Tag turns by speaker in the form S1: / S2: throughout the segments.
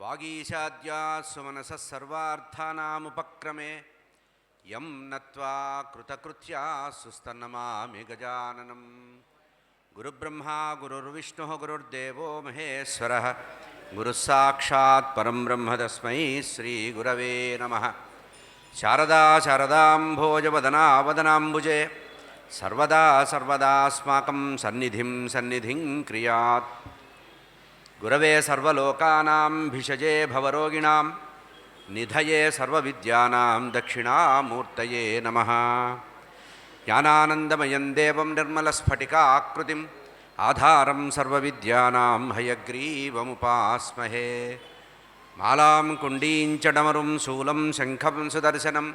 S1: వాగీశాద్యాస్సు మనసः సర్వార్థానాముపక్రమే యం నత్వా కృతకృత్యా సుస్తన్నమామి గజాననం. గురుబ్రహ్మా గురుర్విష్ణుః గురుర్దేవో మహేశ్వరः గురుస్సాక్షాత్ పరం బ్రహ్మ తస్మై శ్రీగురవే నమః. శారదా శారదాంభోజవదనా వదనాంబుజే సర్వదా సర్వదాస్మాకం సన్నిధిం క్రియాత్. గురవే సర్వలోకానాం భిషజే భవరోగిణాం నిధయే సర్వవిద్యానాం దక్షిణామూర్తయే నమః. జ్ఞానానందమయం దేవం నిర్మలస్ఫటికాకృతిం ఆధారం సర్వవిద్యానాం హయగ్రీవముపాస్మహే. మాలాం కుండీం చ డమరుం శూలం శంఖం సుదర్శనం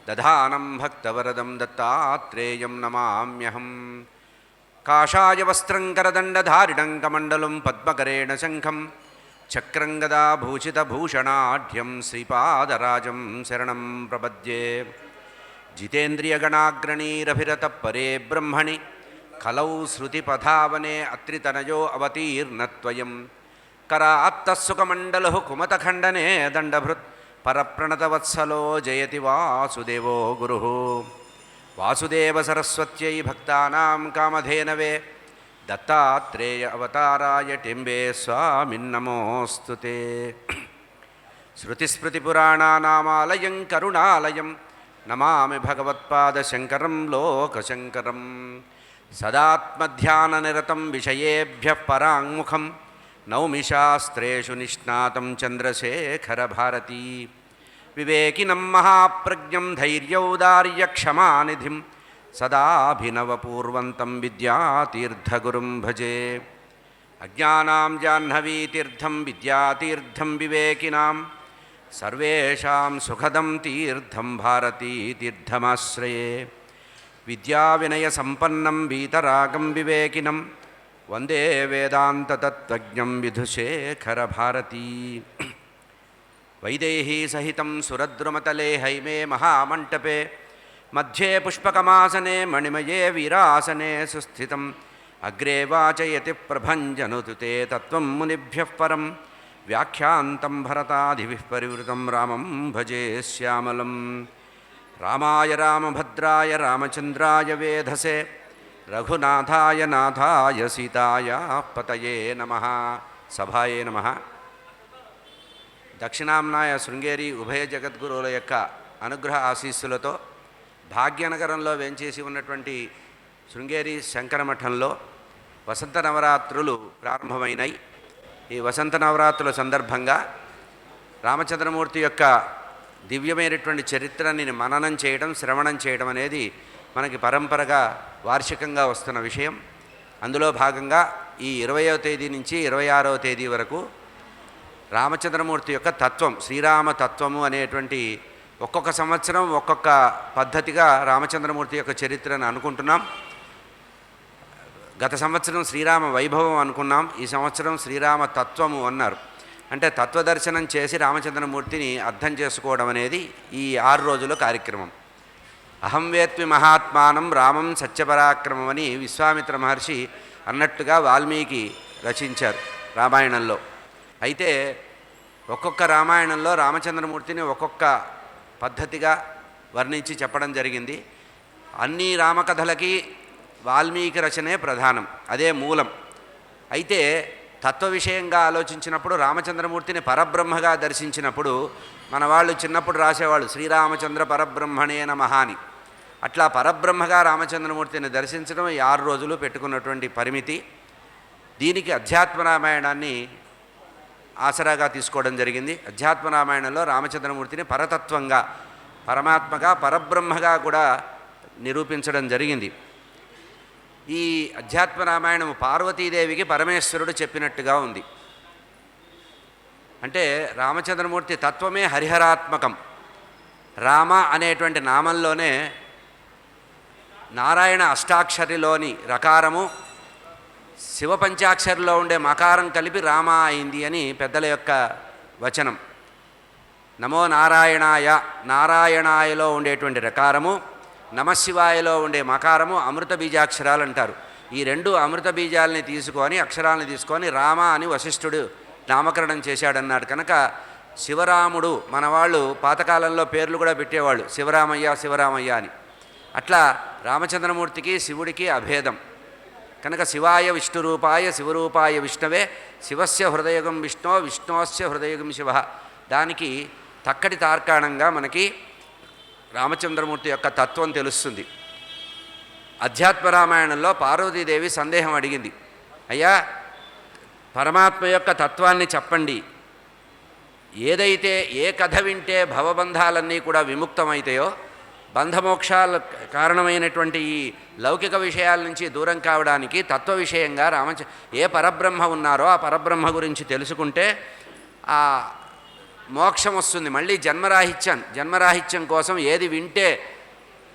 S1: దధానం భక్తవరదం దత్తాత్రేయం నమామ్యహం. కాషాయ వస్త్రం కరదండధారిణం కమండలం పద్మకరేణ శంఖం చక్రం గదా భూషితభూషణాఢ్యం శ్రీపాదరాజం శరణం ప్రపద్యే. జితేంద్రియగణాగ్రణీరభిరతః పరే బ్రహ్మణి కలౌ శృతిపథావనే అత్రితనయో అవతీర్ణత్వయం. కరాత్తస్సుకమండలు కుమతఖండనే దండభృత్ పరప్రణతవత్సలో జయతి వాసుదేవో గురుః. వాసుదేవ సరస్వత్యై భక్తానాం కామధేనవే దత్తాత్రేయ అవతారాయ టింబే స్వామిన్నమోస్తుతే. శృతిస్మృతిపురాణానామాలయం కరుణాలయం నమామి భగవత్పాదశంకరం లోకశంకరం. సదాత్మధ్యాననిరతం విషయేభ్యః పరాంగుఖం నౌమి శాస్త్రేషు నిష్ణాతం చంద్రశేఖరభారతీ. వివేకినం మహాప్రజ్ఞం ధైర్యౌదార్యక్షమానిధిం సదాభినవపూర్వంతం విద్యాతీర్థగురుం భజే. అజ్ఞానాం జాహ్నవీతీర్థం విద్యాతీర్థం వివేకినాం సర్వేషాం సుఖదం తీర్థం భారతీతీర్థమాశ్రయే. విద్యావినయసంపన్నం వీతరాగం వివేకినం వందే వేదాంతతత్త్వజ్ఞం విధుశేఖరభారతీ. వైదేహీ సహితం సురద్రుమతలే హైమే మహామంటపే మధ్యే పుష్పకమాసనే మణిమయే వీరాసనే సుస్థితం. అగ్రే వాచయతి ప్రభంజనుతుతే తత్వం మునిభ్యః పరం వ్యాఖ్యాంతం భరతాదిభిః పరివృతం రామం భజే శ్యామలం. రామాయ రామభద్రాయ రామచంద్రాయ వేధసే రఘునాథాయ నాథాయ సీతాయ పతయే నమః. సభాయే నమః. దక్షిణాంనాయ శృంగేరి ఉభయ జగద్గురువుల యొక్క అనుగ్రహ ఆశీస్సులతో భాగ్యనగరంలో వేంచేసి ఉన్నటువంటి శృంగేరి శంకరమఠంలో వసంత నవరాత్రులు ప్రారంభమైనాయి. ఈ వసంత నవరాత్రుల సందర్భంగా రామచంద్రమూర్తి యొక్క దివ్యమైనటువంటి చరిత్రని మననం చేయడం, శ్రవణం చేయడం అనేది మనకి పరంపరగా వార్షికంగా వస్తున్న విషయం. అందులో భాగంగా ఈ 20వ తేదీ నుంచి 26వ తేదీ వరకు రామచంద్రమూర్తి యొక్క తత్వం, శ్రీరామ తత్వము అనేటువంటి ఒక్కొక్క సంవత్సరం ఒక్కొక్క పద్ధతిగా రామచంద్రమూర్తి యొక్క చరిత్రను అనుకుంటున్నాం. గత సంవత్సరం శ్రీరామ వైభవం అనుకున్నాం, ఈ సంవత్సరం శ్రీరామ తత్వము అన్నారు. అంటే తత్వదర్శనం చేసి రామచంద్రమూర్తిని అర్థం చేసుకోవడం అనేది ఈ 6 రోజుల కార్యక్రమం. అహం వేత్మి మహాత్మానం రామం సత్యపరాక్రమం అని విశ్వామిత్ర మహర్షి అన్నట్టుగా వాల్మీకి రచించారు రామాయణంలో. అయితే ఒక్కొక్క రామాయణంలో రామచంద్రమూర్తిని ఒక్కొక్క పద్ధతిగా వర్ణించి చెప్పడం జరిగింది. అన్ని రామకథలకి వాల్మీకి రచనే ప్రధానం, అదే మూలం. అయితే తత్వ విషయంగా ఆలోచించినప్పుడు రామచంద్రమూర్తిని పరబ్రహ్మగా దర్శించినప్పుడు మన వాళ్ళు చిన్నప్పుడు రాసేవాళ్ళు శ్రీరామచంద్ర పరబ్రహ్మణే నమః అని. అట్లా పరబ్రహ్మగా రామచంద్రమూర్తిని దర్శించడం ఈ 6 రోజులు పెట్టుకున్నటువంటి పరిమితి. దీనికి అధ్యాత్మ రామాయణాన్ని ఆసరాగా తీసుకోవడం జరిగింది. అధ్యాత్మ రామాయణంలో రామచంద్రమూర్తిని పరతత్వంగా, పరమాత్మగా, పరబ్రహ్మగా కూడా నిరూపించడం జరిగింది. ఈ అధ్యాత్మ రామాయణం పార్వతీదేవికి పరమేశ్వరుడు చెప్పినట్టుగా ఉంది. అంటే రామచంద్రమూర్తి తత్వమే హరిహరాత్మకం. రామ అనేటువంటి నామంలోనే నారాయణ అష్టాక్షరిలోని రకారము, శివపంచాక్షరిలో ఉండే మకారం కలిపి రామ అయింది అని పెద్దల యొక్క వచనం. నమో నారాయణాయ, నారాయణాయలో ఉండేటువంటి రకారము, నమశివాయలో ఉండే మకారము అమృత బీజాక్షరాలు అంటారు. ఈ 2 అమృత బీజాలని తీసుకొని, అక్షరాలను తీసుకొని రామ అని వశిష్ఠుడు నామకరణం చేశాడన్నాడు కనుక శివరాముడు. మన వాళ్ళు పాతకాలంలో పేర్లు కూడా పెట్టేవాళ్ళు, శివరామయ్య శివరామయ్య అని. అట్లా రామచంద్రమూర్తికి శివుడికి అభేదం కనుక శివాయ విష్ణురూపాయ శివరూపాయ విష్ణవే శివస్య హృదయగం విష్ణో విష్ణోస్య హృదయగం శివ. దానికి తక్కటి తార్కాణంగా మనకి రామచంద్రమూర్తి యొక్క తత్వం తెలుస్తుంది. అధ్యాత్మ రామాయణంలో పార్వతీదేవి సందేహం అడిగింది, అయ్యా పరమాత్మ యొక్క తత్వాన్ని చెప్పండి, ఏదైతే ఏ కథ వింటే భవబంధాలన్నీ కూడా విముక్తమవుతాయో, బంధమోక్షాల కారణమైనటువంటి ఈ లౌకిక విషయాల నుంచి దూరం కావడానికి తత్వ విషయంగా ఏ పరబ్రహ్మ ఉన్నారో ఆ పరబ్రహ్మ గురించి తెలుసుకుంటే ఆ మోక్షం వస్తుంది. మళ్ళీ జన్మరాహిత్యం కోసం ఏది వింటే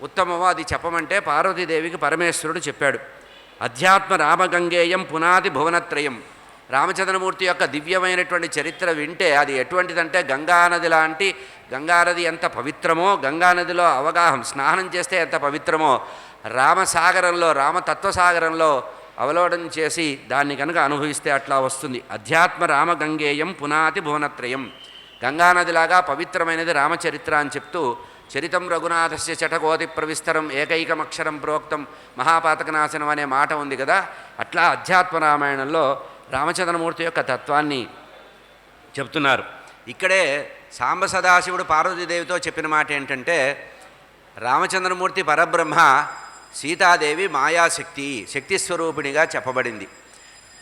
S1: ఉత్తమమో అది చెప్పమంటే పార్వతీదేవికి పరమేశ్వరుడు చెప్పాడు. అధ్యాత్మ రామగంగేయం పునాది భువనత్రయం. రామచంద్రమూర్తి యొక్క దివ్యమైనటువంటి చరిత్ర వింటే అది ఎటువంటిదంటే గంగానది లాంటి, గంగానది ఎంత పవిత్రమో, గంగానదిలో స్నానం చేస్తే ఎంత పవిత్రమో, రామసాగరంలో రామతత్వసాగరంలో అవలోకనం చేసి దాన్ని కనుక అనుభవిస్తే అట్లా వస్తుంది. అధ్యాత్మ రామగంగేయం పునాది భువనత్రయం. గంగానదిలాగా పవిత్రమైనది రామచరిత్ర అని చెప్తూ చరితం రఘునాథస్య చటకోతి ప్రవిస్తరం ఏకైకమక్షరం ప్రోక్తం మహాపాతకనాశనం అనే మాట ఉంది కదా, అట్లా అధ్యాత్మ రామాయణంలో రామచంద్రమూర్తి యొక్క తత్వాన్ని చెప్తున్నారు. ఇక్కడే సాంబ సదాశివుడు పార్వతీదేవితో చెప్పిన మాట ఏంటంటే, రామచంద్రమూర్తి పరబ్రహ్మ, సీతాదేవి మాయాశక్తి, శక్తిస్వరూపిణిగా చెప్పబడింది.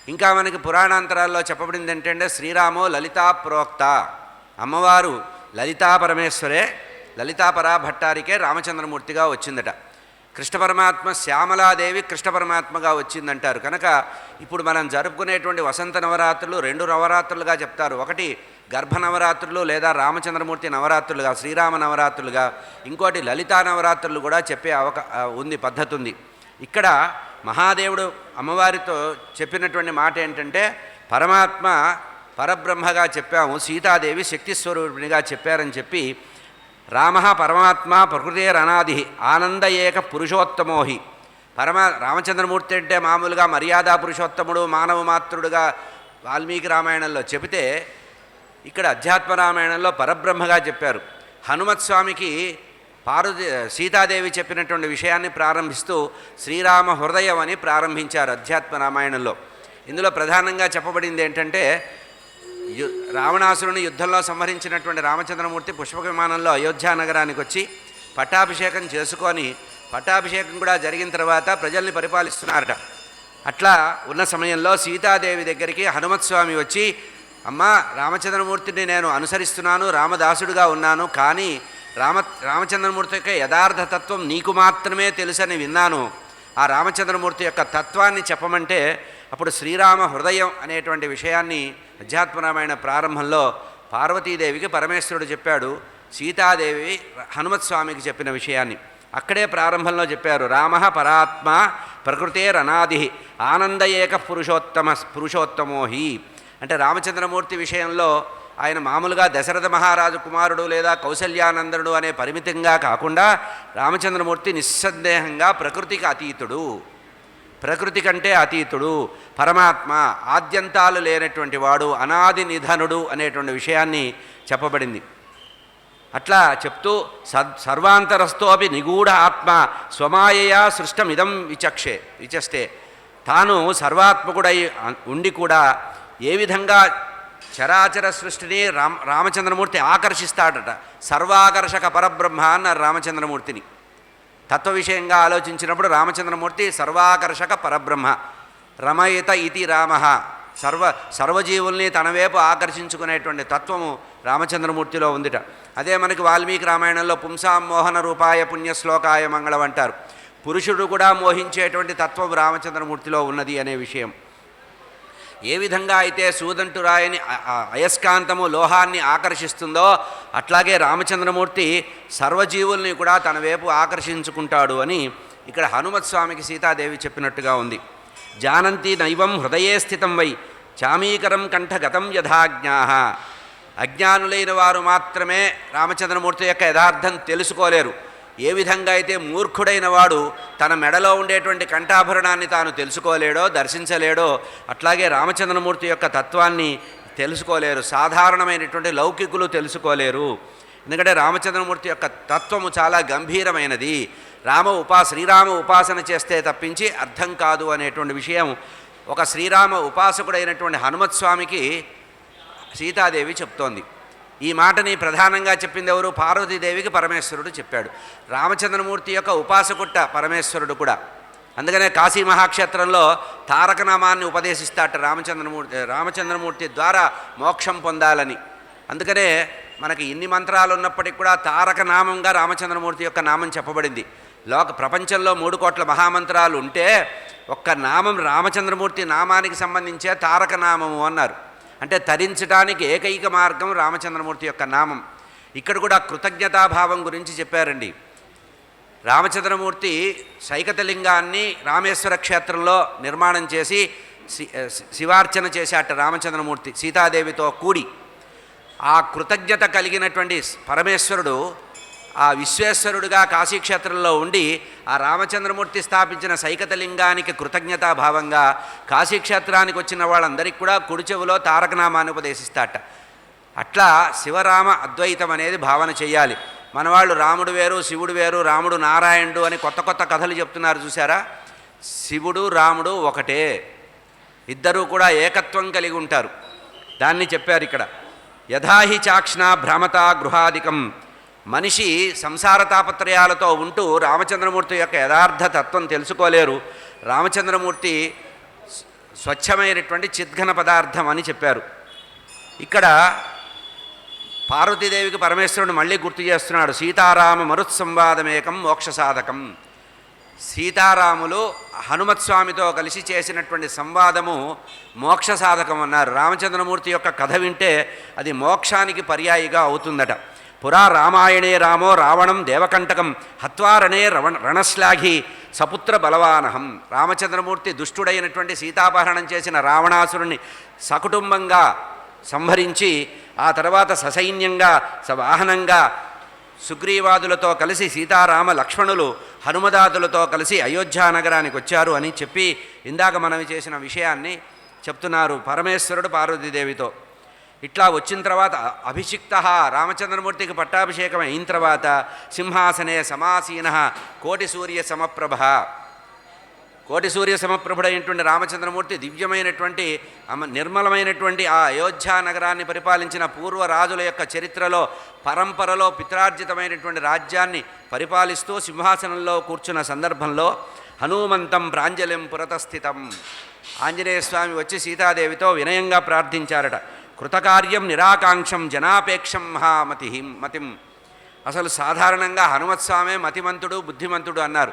S1: ఇంకా మనకి పురాణాంతరాల్లో చెప్పబడింది ఏంటంటే, శ్రీరామో లలితా ప్రోక్త, అమ్మవారు లలితా పరమేశ్వరే, లలితా పరాభట్టారికే రామచంద్రమూర్తిగా వచ్చిందట. కృష్ణ పరమాత్మ శ్యామలాదేవి కృష్ణ పరమాత్మగా వచ్చిందంటారు. కనుక ఇప్పుడు మనం జరుపుకునేటువంటి వసంత నవరాత్రులు 2 నవరాత్రులుగా చెప్తారు. ఒకటి గర్భ నవరాత్రులు లేదా రామచంద్రమూర్తి నవరాత్రులుగా, శ్రీరామ నవరాత్రులుగా, ఇంకోటి లలితా నవరాత్రులు కూడా చెప్పే పద్ధతి ఉంది. ఇక్కడ మహాదేవుడు అమ్మవారితో చెప్పినటువంటి మాట ఏంటంటే, పరమాత్మ పరబ్రహ్మగా చెప్పాము, సీతాదేవి శక్తిస్వరూపిణిగా చెప్పారని చెప్పి, రామ పరమాత్మ ప్రకృతేరనాది ఆనంద ఏక పురుషోత్తమోహి. రామచంద్రమూర్తి అంటే మామూలుగా మర్యాదా పురుషోత్తముడు, మానవ మాతృడుగా వాల్మీకి రామాయణంలో చెబితే, ఇక్కడ అధ్యాత్మ రామాయణంలో పరబ్రహ్మగా చెప్పారు. హనుమత్ స్వామికి సీతాదేవి చెప్పినటువంటి విషయాన్ని ప్రారంభిస్తూ శ్రీరామ హృదయం అని ప్రారంభించారు అధ్యాత్మ రామాయణంలో. ఇందులో ప్రధానంగా చెప్పబడింది ఏంటంటే, రావణాసురుని యుద్ధంలో సంహరించినటువంటి రామచంద్రమూర్తి పుష్పక విమానంలో అయోధ్య నగరానికి వచ్చి పట్టాభిషేకం చేసుకొని, పట్టాభిషేకం కూడా జరిగిన తర్వాత ప్రజల్ని పరిపాలిస్తున్నారట. అట్లా ఉన్న సమయంలో సీతాదేవి దగ్గరికి హనుమత్స్వామి వచ్చి, అమ్మా రామచంద్రమూర్తిని నేను అనుసరిస్తున్నాను, రామదాసుడుగా ఉన్నాను, కానీ రామచంద్రమూర్తి యొక్క యథార్థతత్వం నీకు మాత్రమే తెలుసని విన్నాను. ఆ రామచంద్రమూర్తి యొక్క తత్వాన్ని చెప్పమంటే అప్పుడు శ్రీరామ హృదయం అనేటువంటి విషయాన్ని అధ్యాత్మరామాయణ ప్రారంభంలో పార్వతీదేవికి పరమేశ్వరుడు చెప్పాడు. సీతాదేవి హనుమత్స్వామికి చెప్పిన విషయాన్ని అక్కడే ప్రారంభంలో చెప్పారు. రామ పరాత్మ ప్రకృతేరనాది ఆనంద ఏక పురుషోత్తమోహి. అంటే రామచంద్రమూర్తి విషయంలో ఆయన మామూలుగా దశరథ మహారాజు కుమారుడు లేదా కౌసల్యానందనుడు అనే పరిమితంగా కాకుండా రామచంద్రమూర్తి నిస్సందేహంగా ప్రకృతికి అతీతుడు, ప్రకృతి కంటే అతీతుడు, పరమాత్మ, ఆద్యంతాలు లేనటువంటి వాడు, అనాది నిధనుడు అనేటువంటి విషయాన్ని చెప్పబడింది. అట్లా చెప్తూ సర్వాంతరస్థోపి నిగూఢ ఆత్మ స్వమాయయా సృష్టమిదం విచష్టే. తాను సర్వాత్మకుడై ఉండి కూడా ఏ విధంగా చరాచర సృష్టిని రామచంద్రమూర్తి ఆకర్షిస్తాడట. సర్వాకర్షక పరబ్రహ్మ అన్నారు రామచంద్రమూర్తిని. తత్వ విషయంగా ఆలోచించినప్పుడు రామచంద్రమూర్తి సర్వాకర్షక పరబ్రహ్మ. రమయిత ఇతి రామ, సర్వజీవుల్ని తన వైపు ఆకర్షించుకునేటువంటి తత్వము రామచంద్రమూర్తిలో ఉందిట. అదే మనకి వాల్మీకి రామాయణంలో పుంసాం మోహన రూపాయ పుణ్యశ్లోకాయ మంగళం అంటారు. పురుషుడు కూడా మోహించేటువంటి తత్వం రామచంద్రమూర్తిలో ఉన్నది అనే విషయం. ఏ విధంగా అయితే సూదంటురాయని అయస్కాంతము లోహాన్ని ఆకర్షిస్తుందో అట్లాగే రామచంద్రమూర్తి సర్వజీవుల్ని కూడా తన వైపు ఆకర్షించుకుంటాడు అని ఇక్కడ హనుమత్స్వామికి సీతాదేవి చెప్పినట్టుగా ఉంది. జానంతి నైవం హృదయే స్థితం వై చామీకరం కంఠగతం యథాజ్ఞా. అజ్ఞానులైన వారు మాత్రమే రామచంద్రమూర్తి యొక్క యథార్థం తెలుసుకోలేరు. ఏ విధంగా అయితే మూర్ఖుడైన వాడు తన మెడలో ఉండేటువంటి కంఠాభరణాన్ని తాను తెలుసుకోలేడో, దర్శించలేడో, అట్లాగే రామచంద్రమూర్తి యొక్క తత్వాన్ని తెలుసుకోలేరు, సాధారణమైనటువంటి లౌకికులు తెలుసుకోలేరు. ఎందుకంటే రామచంద్రమూర్తి యొక్క తత్వము చాలా గంభీరమైనది. శ్రీరామ ఉపాసన చేస్తే తప్పించి అర్థం కాదు అనేటువంటి విషయం ఒక శ్రీరామ ఉపాసకుడైనటువంటి హనుమత్స్వామికి సీతాదేవి చెప్తోంది. ఈ మాటని ప్రధానంగా చెప్పింది ఎవరు? పార్వతీదేవికి పరమేశ్వరుడు చెప్పాడు. రామచంద్రమూర్తి యొక్క ఉపాసకుట్ట పరమేశ్వరుడు కూడా. అందుకనే కాశీ మహాక్షేత్రంలో తారకనామాన్ని ఉపదేశిస్తాట రామచంద్రమూర్తి ద్వారా మోక్షం పొందాలని. అందుకనే మనకి ఇన్ని మంత్రాలు ఉన్నప్పటికీ కూడా తారకనామంగా రామచంద్రమూర్తి యొక్క నామం చెప్పబడింది. ప్రపంచంలో 3 కోట్ల మహామంత్రాలు ఉంటే ఒక్క నామం రామచంద్రమూర్తి నామానికి సంబంధించే తారకనామము అన్నారు. అంటే తరించడానికి ఏకైక మార్గం రామచంద్రమూర్తి యొక్క నామం. ఇక్కడ కూడా కృతజ్ఞతాభావం గురించి చెప్పారండి. రామచంద్రమూర్తి సైకతలింగాన్ని రామేశ్వర క్షేత్రంలో నిర్మాణం చేసి శివార్చన చేశాట రామచంద్రమూర్తి సీతాదేవితో కూడి. ఆ కృతజ్ఞత కలిగినటువంటి పరమేశ్వరుడు ఆ విశ్వేశ్వరుడుగా కాశీక్షేత్రంలో ఉండి ఆ రామచంద్రమూర్తి స్థాపించిన సైకతలింగానికి కృతజ్ఞతాభావంగా కాశీక్షేత్రానికి వచ్చిన వాళ్ళందరికీ కూడా కుడి చెవులో తారకనామాన్ని ఉపదేశిస్తాట. అట్లా శివరామ అద్వైతం అనేది భావన చెయ్యాలి. మన వాళ్ళు రాముడు వేరు, శివుడు వేరు, రాముడు నారాయణుడు అని కొత్త కొత్త కథలు చెప్తున్నారు చూసారా? శివుడు రాముడు ఒకటే, ఇద్దరూ కూడా ఏకత్వం కలిగి ఉంటారు. దాన్ని చెప్పారు ఇక్కడ. యథాహి చాక్ష్ణ భ్రమత గృహాధికం. మనిషి సంసార తాపత్రయాలతో ఉంటూ రామచంద్రమూర్తి యొక్క యథార్థ తత్వం తెలుసుకోలేరు. రామచంద్రమూర్తి స్వచ్ఛమైనటువంటి చిద్ఘన పదార్థం అని చెప్పారు. ఇక్కడ పార్వతీదేవికి పరమేశ్వరుడు మళ్ళీ గుర్తు చేస్తున్నాడు. సీతారామ మరుత్సంవాదమేకం మోక్ష సాధకం. సీతారాములు హనుమత్స్వామితో కలిసి చేసినటువంటి సంవాదము మోక్ష సాధకం అన్నారు. రామచంద్రమూర్తి యొక్క కథ వింటే అది మోక్షానికి పర్యాయిగా అవుతుందట. పురా రామాయణే రామో రావణం దేవకంటకం హత్వారణే రణశ్లాఘి సపుత్ర బలవానహం. రామచంద్రమూర్తి దుష్టుడైనటువంటి సీతాపహరణం చేసిన రావణాసురుణ్ణి సకుటుంబంగా సంహరించి ఆ తర్వాత ససైన్యంగా సవాహనంగా సుగ్రీవాదులతో కలిసి సీతారామ లక్ష్మణులు హనుమదాదులతో కలిసి అయోధ్యానగరానికి వచ్చారు అని చెప్పి ఇందాక మనవి చేసిన విషయాన్ని చెప్తున్నారు పరమేశ్వరుడు పార్వతీదేవితో. ఇట్లా వచ్చిన తర్వాత అభిషిక్త రామచంద్రమూర్తికి పట్టాభిషేకం అయిన తర్వాత సింహాసనే సమాసీన కోటి సూర్య సమప్రభ. కోటి సూర్య సమప్రభుడైనటువంటి రామచంద్రమూర్తి దివ్యమైనటువంటి నిర్మలమైనటువంటి ఆ అయోధ్యా నగరాన్ని పరిపాలించిన పూర్వరాజుల యొక్క చరిత్రలో పరంపరలో పిత్రార్జితమైనటువంటి రాజ్యాన్ని పరిపాలిస్తూ సింహాసనంలో కూర్చున్న సందర్భంలో హనుమంతం ప్రాంజలిం పురతస్థితం. ఆంజనేయ స్వామి వచ్చి సీతాదేవితో వినయంగా ప్రార్థించారట. కృతకార్యం నిరాకాంక్షం జనాపేక్షం మతిం. అసలు సాధారణంగా హనుమత్స్వామే మతిమంతుడు బుద్ధిమంతుడు అన్నారు.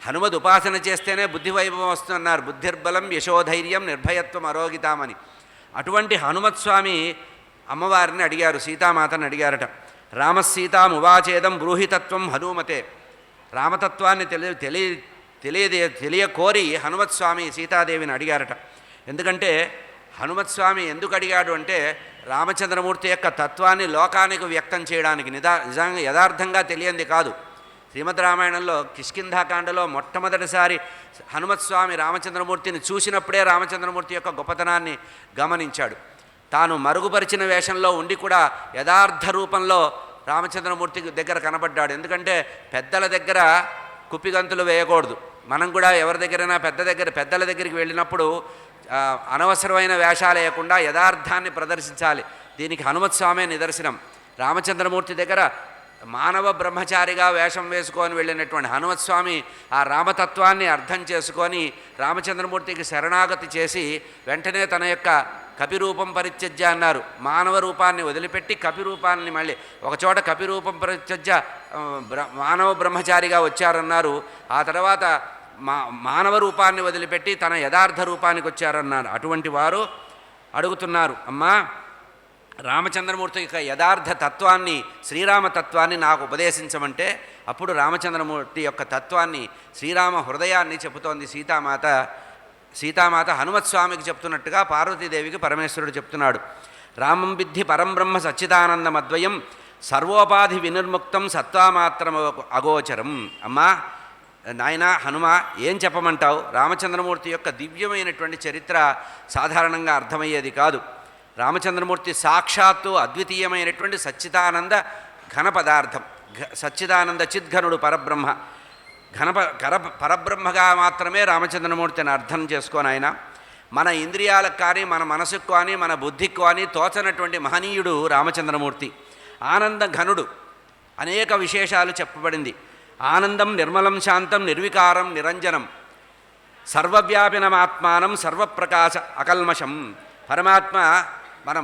S1: హనుమద్ ఉపాసన చేస్తేనే బుద్ధి వైభవం వస్తుందన్నారు. బుద్ధిర్బలం యశోధైర్యం నిర్భయత్వం అరోగితామని. అటువంటి హనుమత్స్వామి అమ్మవారిని అడిగారు, సీతామాతని అడిగారట. రామసీతామువాచేదం బ్రూహితత్వం హనుమతే. రామతత్వాన్ని తెలియకోరి హనుమత్స్వామి సీతాదేవిని అడిగారట. ఎందుకంటే హనుమత్స్వామి ఎందుకు అడిగాడు అంటే రామచంద్రమూర్తి యొక్క తత్వాన్ని లోకానికి వ్యక్తం చేయడానికి. నిజంగా యథార్థంగా తెలియంది కాదు. శ్రీమద్ రామాయణంలో కిష్కింధాకాండలో మొట్టమొదటిసారి హనుమత్స్వామి రామచంద్రమూర్తిని చూసినప్పుడే రామచంద్రమూర్తి యొక్క గొప్పతనాన్ని గమనించాడు. తాను మరుగుపరిచిన వేషంలో ఉండి కూడా యథార్థ రూపంలో రామచంద్రమూర్తి దగ్గర కనబడ్డాడు. ఎందుకంటే పెద్దల దగ్గర కుప్పిగంతులు వేయకూడదు. మనం కూడా ఎవరి దగ్గరైనా పెద్దల దగ్గరికి వెళ్ళినప్పుడు అనవసరమైన వేషాలు వేయకుండా యథార్థాన్ని ప్రదర్శించాలి. దీనికి హనుమత్స్వామే నిదర్శనం. రామచంద్రమూర్తి దగ్గర మానవ బ్రహ్మచారిగా వేషం వేసుకొని వెళ్ళినటువంటి హనుమత్స్వామి ఆ రామతత్వాన్ని అర్థం చేసుకొని రామచంద్రమూర్తికి శరణాగతి చేసి వెంటనే తన యొక్క కపిరూపం పరిత్యజ్య అన్నారు. మానవ రూపాన్ని వదిలిపెట్టి కపిరూపాన్ని మళ్ళీ ఒకచోట కపిరూపం పరిత్యజ్య మానవ బ్రహ్మచారిగా వచ్చారన్నారు. ఆ తర్వాత మానవ రూపాన్ని వదిలిపెట్టి తన యథార్థ రూపానికి వచ్చారన్నారు. అటువంటి వారు అడుగుతున్నారు, అమ్మా రామచంద్రమూర్తి యొక్క యథార్థ తత్వాన్ని శ్రీరామతత్వాన్ని నాకు ఉపదేశించమంటే అప్పుడు రామచంద్రమూర్తి యొక్క తత్వాన్ని శ్రీరామ హృదయాన్ని చెబుతోంది సీతామాత హనుమత్స్వామికి చెప్తున్నట్టుగా పార్వతీదేవికి పరమేశ్వరుడు చెప్తున్నాడు. రామం విద్ధి పరంబ్రహ్మ సచ్చిదానందమద్వయం సర్వోపాధి వినిర్ముక్తం సత్వామాత్రం అగోచరం. అమ్మా నాయన హనుమ ఏం చెప్పమంటావు? రామచంద్రమూర్తి యొక్క దివ్యమైనటువంటి చరిత్ర సాధారణంగా అర్థమయ్యేది కాదు. రామచంద్రమూర్తి సాక్షాత్తు అద్వితీయమైనటువంటి సచ్చిదానంద ఘన పదార్థం, సచ్చిదానంద చిద్ఘనుడు పరబ్రహ్మ. పరబ్రహ్మగా మాత్రమే రామచంద్రమూర్తిని అర్థం చేసుకొని ఆయన మన ఇంద్రియాలకు కానీ మన మనసుకు కానీ మన బుద్ధికి కానీ తోచనటువంటి మహనీయుడు రామచంద్రమూర్తి. ఆనంద ఘనుడు, అనేక విశేషాలు చెప్పబడింది. ఆనందం నిర్మలం శాంతం నిర్వికారం నిరంజనం సర్వవ్యాపినమాత్మానం సర్వప్రకాశ అకల్మషం. పరమాత్మ మన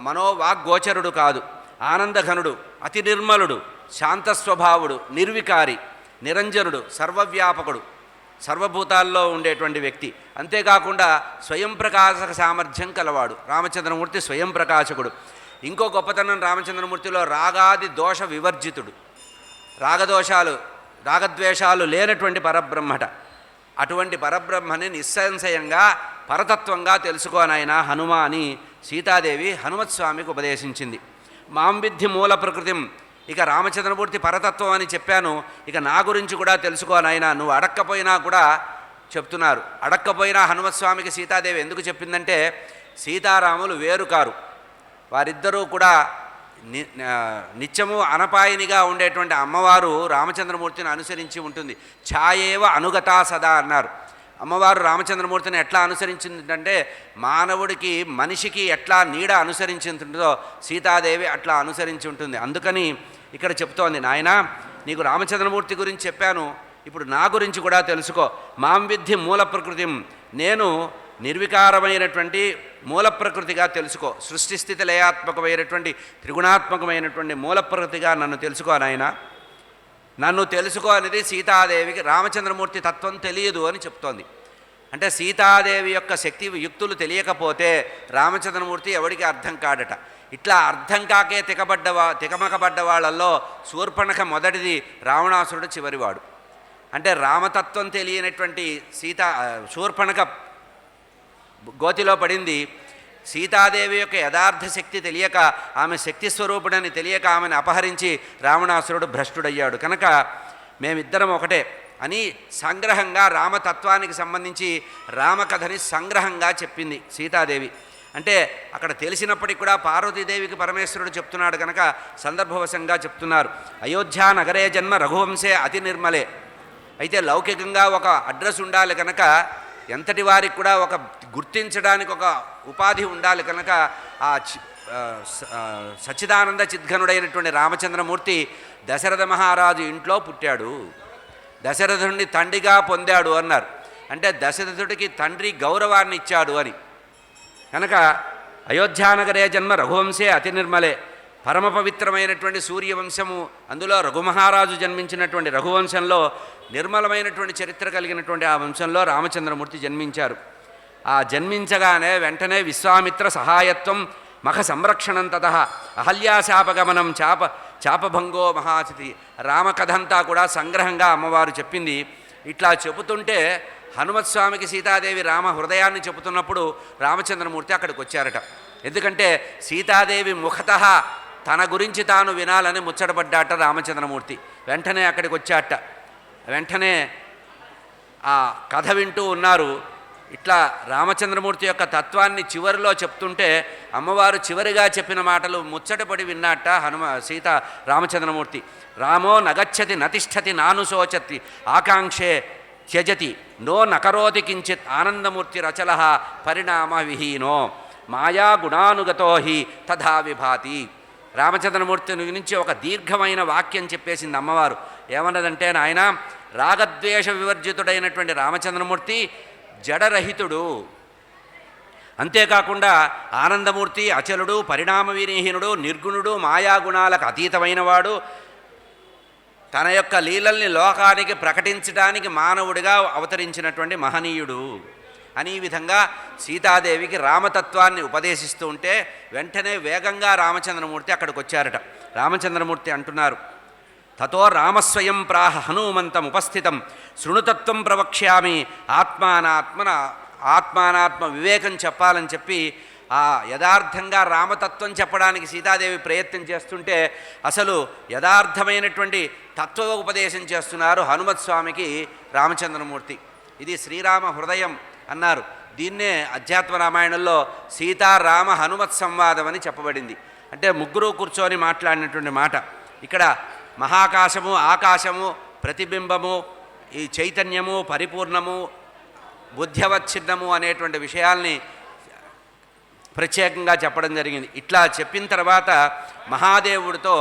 S1: మనోవాగ్గోచరుడు కాదు, ఆనందఘనుడు, అతి నిర్మలుడు, శాంతస్వభావుడు, నిర్వికారి, నిరంజనుడు, సర్వవ్యాపకుడు, సర్వభూతాల్లో ఉండేటువంటి వ్యక్తి. అంతేకాకుండా స్వయం ప్రకాశక సామర్థ్యం కలవాడు. రామచంద్రమూర్తి స్వయం ప్రకాశకుడు. ఇంకో గొప్పతనం రామచంద్రమూర్తిలో రాగాది దోష వివర్జితుడు, రాగద్వేషాలు లేనటువంటి పరబ్రహ్మట. అటువంటి పరబ్రహ్మని నిస్సంశయంగా పరతత్వంగా తెలుసుకోనాయన హనుమ అని సీతాదేవి హనుమత్స్వామికి ఉపదేశించింది. మాం విద్ధి మూల ప్రకృతిం. ఇక రామచంద్రమూర్తి పరతత్వం అని చెప్పాను, ఇక నా గురించి కూడా తెలుసుకోనాయన, నువ్వు అడక్కపోయినా కూడా చెప్తున్నారు. అడక్కపోయినా హనుమత్స్వామికి సీతాదేవి ఎందుకు చెప్పిందంటే, సీతారాములు వేరు కారు, వారిద్దరూ కూడా నిత్యము అనపాయినిగా ఉండేటువంటి అమ్మవారు రామచంద్రమూర్తిని అనుసరించి ఉంటుంది. ఛాయేవ అనుగతా సదా అన్నారు. అమ్మవారు రామచంద్రమూర్తిని ఎట్లా అనుసరించిందంటే, మానవుడికి మనిషికి ఎట్లా నీడ అనుసరించుంటుందో సీతాదేవి అట్లా అనుసరించి ఉంటుంది. అందుకని ఇక్కడ చెప్తోంది, నాయనా నీకు రామచంద్రమూర్తి గురించి చెప్పాను, ఇప్పుడు నా గురించి కూడా తెలుసుకో. మాం విద్ధి మూల ప్రకృతిం. నేను నిర్వికారమైనటువంటి మూల ప్రకృతిగా తెలుసుకో. సృష్టి స్థితి లయాత్మకమైనటువంటి త్రిగుణాత్మకమైనటువంటి మూల ప్రకృతిగా నన్ను తెలుసుకో నాయన. నన్ను తెలుసుకో అనేది సీతాదేవికి రామచంద్రమూర్తి తత్వం తెలియదు అని చెప్తోంది. అంటే సీతాదేవి యొక్క శక్తి యుక్తులు తెలియకపోతే రామచంద్రమూర్తి ఎవడికి అర్థం కాడట. ఇట్లా అర్థం కాకే తికమకబడ్డ వాళ్ళల్లో శూర్పణఖ మొదటిది, రావణాసురుడు చివరివాడు. అంటే రామతత్వం తెలియనటువంటి శూర్పణఖ గోతిలో పడింది. సీతాదేవి యొక్క యథార్థ శక్తి తెలియక, ఆమె శక్తి స్వరూపుడని తెలియక ఆమెను అపహరించి రావణాసురుడు భ్రష్టుడయ్యాడు. కనుక మేమిద్దరం ఒకటే అని సంగ్రహంగా రామతత్వానికి సంబంధించి రామకథని సంగ్రహంగా చెప్పింది సీతాదేవి. అంటే అక్కడ తెలిసినప్పటికి కూడా పార్వతీదేవికి పరమేశ్వరుడు చెప్తున్నాడు కనుక సందర్భవశంగా చెప్తున్నారు. అయోధ్యా నగరే జన్మ రఘువంశే అతి నిర్మలే. అయితే లౌకికంగా ఒక అడ్రస్ ఉండాలి కనుక, ఎంతటి వారికి కూడా ఒక గుర్తించడానికి ఒక ఉపాధి ఉండాలి కనుక ఆ సచ్చిదానంద చిద్ఘనుడైనటువంటి రామచంద్రమూర్తి దశరథ మహారాజు ఇంట్లో పుట్టాడు, దశరథుడిని తండ్రిగా పొందాడు అన్నారు. అంటే దశరథుడికి తండ్రి గౌరవాన్ని ఇచ్చాడు అని. కనుక అయోధ్యానగరే జన్మ రఘువంశే అతి నిర్మలే. పరమ పవిత్రమైనటువంటి సూర్యవంశము, అందులో రఘుమహారాజు జన్మించినటువంటి రఘువంశంలో నిర్మలమైనటువంటి చరిత్ర కలిగినటువంటి ఆ వంశంలో రామచంద్రమూర్తి జన్మించారు. ఆ జన్మించగానే వెంటనే విశ్వామిత్ర సహాయత్వం మఖ సంరక్షణం తత అహల్యాశాపగమనం చాపభంగో మహాతిథి. రామకథంతా కూడా సంగ్రహంగా అమ్మవారు చెప్పింది. ఇట్లా చెబుతుంటే హనుమత్స్వామికి సీతాదేవి రామ హృదయాన్ని చెబుతున్నప్పుడు రామచంద్రమూర్తి అక్కడికి వచ్చారట. ఎందుకంటే సీతాదేవి ముఖతః తన గురించి తాను వినాలని ముచ్చటపడ్డాట రామచంద్రమూర్తి. వెంటనే అక్కడికి వచ్చాట. వెంటనే ఆ కథ వింటూ ఉన్నారు. ఇట్లా రామచంద్రమూర్తి యొక్క తత్వాన్ని చివరిలో చెప్తుంటే అమ్మవారు చివరిగా చెప్పిన మాటలు ముచ్చటపడి విన్నట్ట రామచంద్రమూర్తి. రామో నగచ్చతి నతిష్టతి నానుశోచతి ఆకాంక్షే త్యజతి నో నకరోతి కించిత్ ఆనందమూర్తి రచల పరిణామ విహీనో మాయా గుణానుగతో హి తథా విభాతి. రామచంద్రమూర్తి గురించి ఒక దీర్ఘమైన వాక్యం చెప్పేసింది అమ్మవారు. ఏమన్నదంటే, నాయన రాగద్వేష వివర్జితుడైనటువంటి రామచంద్రమూర్తి జడరహితుడు, అంతేకాకుండా ఆనందమూర్తి అచలుడు, పరిణామ విహీనుడు, నిర్గుణుడు, మాయాగుణాలకు అతీతమైనవాడు, తన యొక్క లీలల్ని లోకానికి ప్రకటించడానికి మానవుడిగా అవతరించినటువంటి మహనీయుడు అని ఈ విధంగా సీతాదేవికి రామతత్వాన్ని ఉపదేశిస్తూ ఉంటే వెంటనే వేగంగా రామచంద్రమూర్తి అక్కడికి వచ్చారట. రామచంద్రమూర్తి అంటున్నారు, తతో రామస్వయం ప్రాహ హనుమంతం ఉపస్థితం శృణుతత్వం ప్రవక్ష్యామి ఆత్మానాత్మ వివేకం చెప్పాలని చెప్పి ఆ యథార్థంగా రామతత్వం చెప్పడానికి సీతాదేవి ప్రయత్నం చేస్తుంటే అసలు యథార్థమైనటువంటి తత్వోపదేశం చేస్తున్నారు హనుమత్స్వామికి రామచంద్రమూర్తి. ఇది శ్రీరామ హృదయం అన్నారు. దీన్నే అధ్యాత్మ రామాయణంలో సీతారామ హనుమత్ సంవాదం అని చెప్పబడింది. అంటే ముగ్గురు కూర్చొని మాట్లాడినటువంటి మాట. ఇక్కడ మహాకాశము, ఆకాశము, ప్రతిబింబము, ఈ చైతన్యము, పరిపూర్ణము, బుద్ధ్యవచ్ఛిన్నము అనేటువంటి విషయాల్ని ప్రత్యేకంగా చెప్పడం జరిగింది. ఇట్లా చెప్పిన తర్వాత మహాదేవుడితో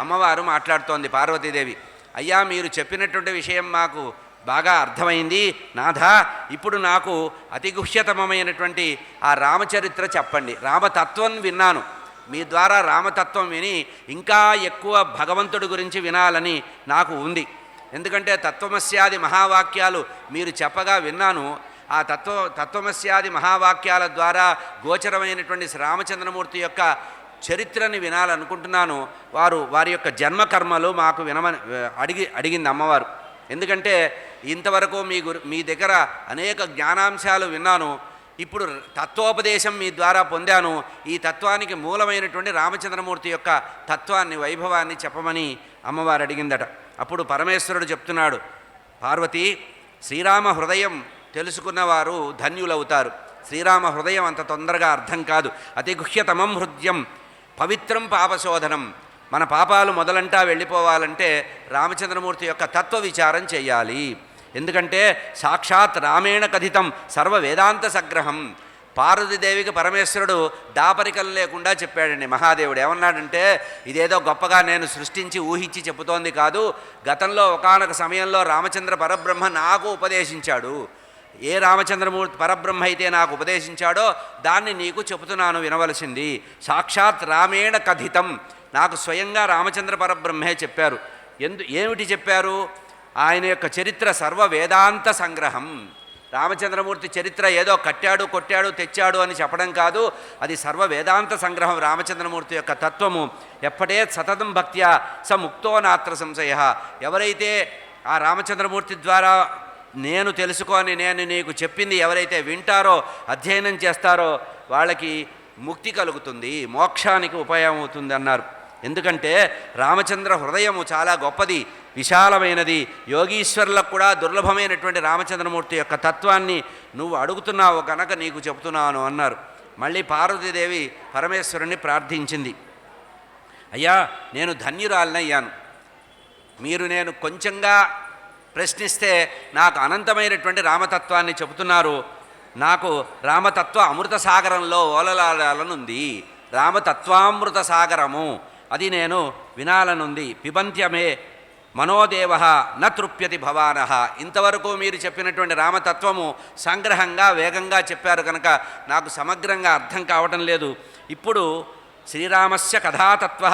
S1: అమ్మవారు మాట్లాడుతోంది పార్వతీదేవి. అయ్యా, మీరు చెప్పినటువంటి విషయం మాకు బాగా అర్థమైంది నాథ. ఇప్పుడు నాకు అతి గుహ్యతమమైనటువంటి ఆ రామచరిత్ర చెప్పండి. రామతత్వం విన్నాను, మీ ద్వారా రామతత్వం విని ఇంకా ఎక్కువ భగవంతుడి గురించి వినాలని నాకు ఉంది. ఎందుకంటే తత్వమస్యాది మహావాక్యాలు మీరు చెప్పగా విన్నాను. ఆ తత్వమస్యాది మహావాక్యాల ద్వారా గోచరమైనటువంటి శ్రీరామచంద్రమూర్తి యొక్క చరిత్రని వినాలనుకుంటున్నాను. వారి యొక్క జన్మకర్మలు మాకు అడిగింది అమ్మవారు. ఎందుకంటే ఇంతవరకు మీ దగ్గర అనేక జ్ఞానాంశాలు విన్నాను, ఇప్పుడు తత్వోపదేశం మీ ద్వారా పొందాను. ఈ తత్వానికి మూలమైనటువంటి రామచంద్రమూర్తి యొక్క తత్వాన్ని, వైభవాన్ని చెప్పమని అమ్మవారు అడిగిందట. అప్పుడు పరమేశ్వరుడు చెప్తున్నాడు, పార్వతి, శ్రీరామ హృదయం తెలుసుకున్నవారు ధన్యులవుతారు. శ్రీరామ హృదయం అంత తొందరగా అర్థం కాదు. అతి గుహ్యతమం హృదయం పవిత్రం పాపశోధనం. మన పాపాలు మొదలంటా వెళ్ళిపోవాలంటే రామచంద్రమూర్తి యొక్క తత్వ విచారం చేయాలి. ఎందుకంటే సాక్షాత్ రామేణ కథితం సర్వ వేదాంత సంగ్రహం. పార్వతీదేవికి పరమేశ్వరుడు దాపరికం లేకుండా చెప్పాడండి. మహాదేవుడు ఏమన్నాడంటే, ఇదేదో గొప్పగా నేను సృష్టించి ఊహించి చెబుతోంది కాదు, గతంలో ఒకానొక సమయంలో రామచంద్ర పరబ్రహ్మ నాకు ఉపదేశించాడు. ఏ రామచంద్రమూర్తి పరబ్రహ్మ అయితే నాకు ఉపదేశించాడో దాన్ని నీకు చెబుతున్నాను, వినవలసింది. సాక్షాత్ రామేణ కథితం, నాకు స్వయంగా రామచంద్ర పరబ్రహ్మే చెప్పారు. ఏమిటి చెప్పారు? ఆయన యొక్క చరిత్ర సర్వ వేదాంత సంగ్రహం. రామచంద్రమూర్తి చరిత్ర ఏదో కట్టాడు, కొట్టాడు, తెచ్చాడు అని చెప్పడం కాదు, అది సర్వ వేదాంత సంగ్రహం. రామచంద్రమూర్తి యొక్క తత్వము ఎప్పటే సతతం భక్త్యా స ముక్తో నాత్ర సంశయ. ఎవరైతే ఆ రామచంద్రమూర్తి ద్వారా నేను తెలుసుకొని నేను నీకు చెప్పింది ఎవరైతే వింటారో, అధ్యయనం చేస్తారో, వాళ్ళకి ముక్తి కలుగుతుంది, మోక్షానికి ఉపాయం అవుతుంది అన్నారు. ఎందుకంటే రామచంద్ర హృదయము చాలా గొప్పది, విశాలమైనది. యోగీశ్వరులకు కూడా దుర్లభమైనటువంటి రామచంద్రమూర్తి యొక్క తత్వాన్ని నువ్వు అడుగుతున్నావు కనుక నీకు చెప్తున్నాను అన్నారు. మళ్ళీ పార్వతీదేవి పరమేశ్వరుణ్ణి ప్రార్థించింది, అయ్యా, నేను ధన్యురాలనయ్యాను. మీరు నేను కొంచెంగా ప్రశ్నిస్తే నాకు అనంతమైనటువంటి రామతత్వాన్ని చెబుతున్నారు. నాకు రామతత్వ అమృత సాగరంలో ఓలలాడాలనుంది. రామతత్వామృత సాగరము అది నేను వినాలనుంది. పిబంత్యమే మనోదేవ న తృప్యతి భవానః. ఇంతవరకు మీరు చెప్పినటువంటి రామతత్వము సంగ్రహంగా వేగంగా చెప్పారు కనుక నాకు సమగ్రంగా అర్థం కావటం లేదు. ఇప్పుడు శ్రీరామస్య కథాతత్వ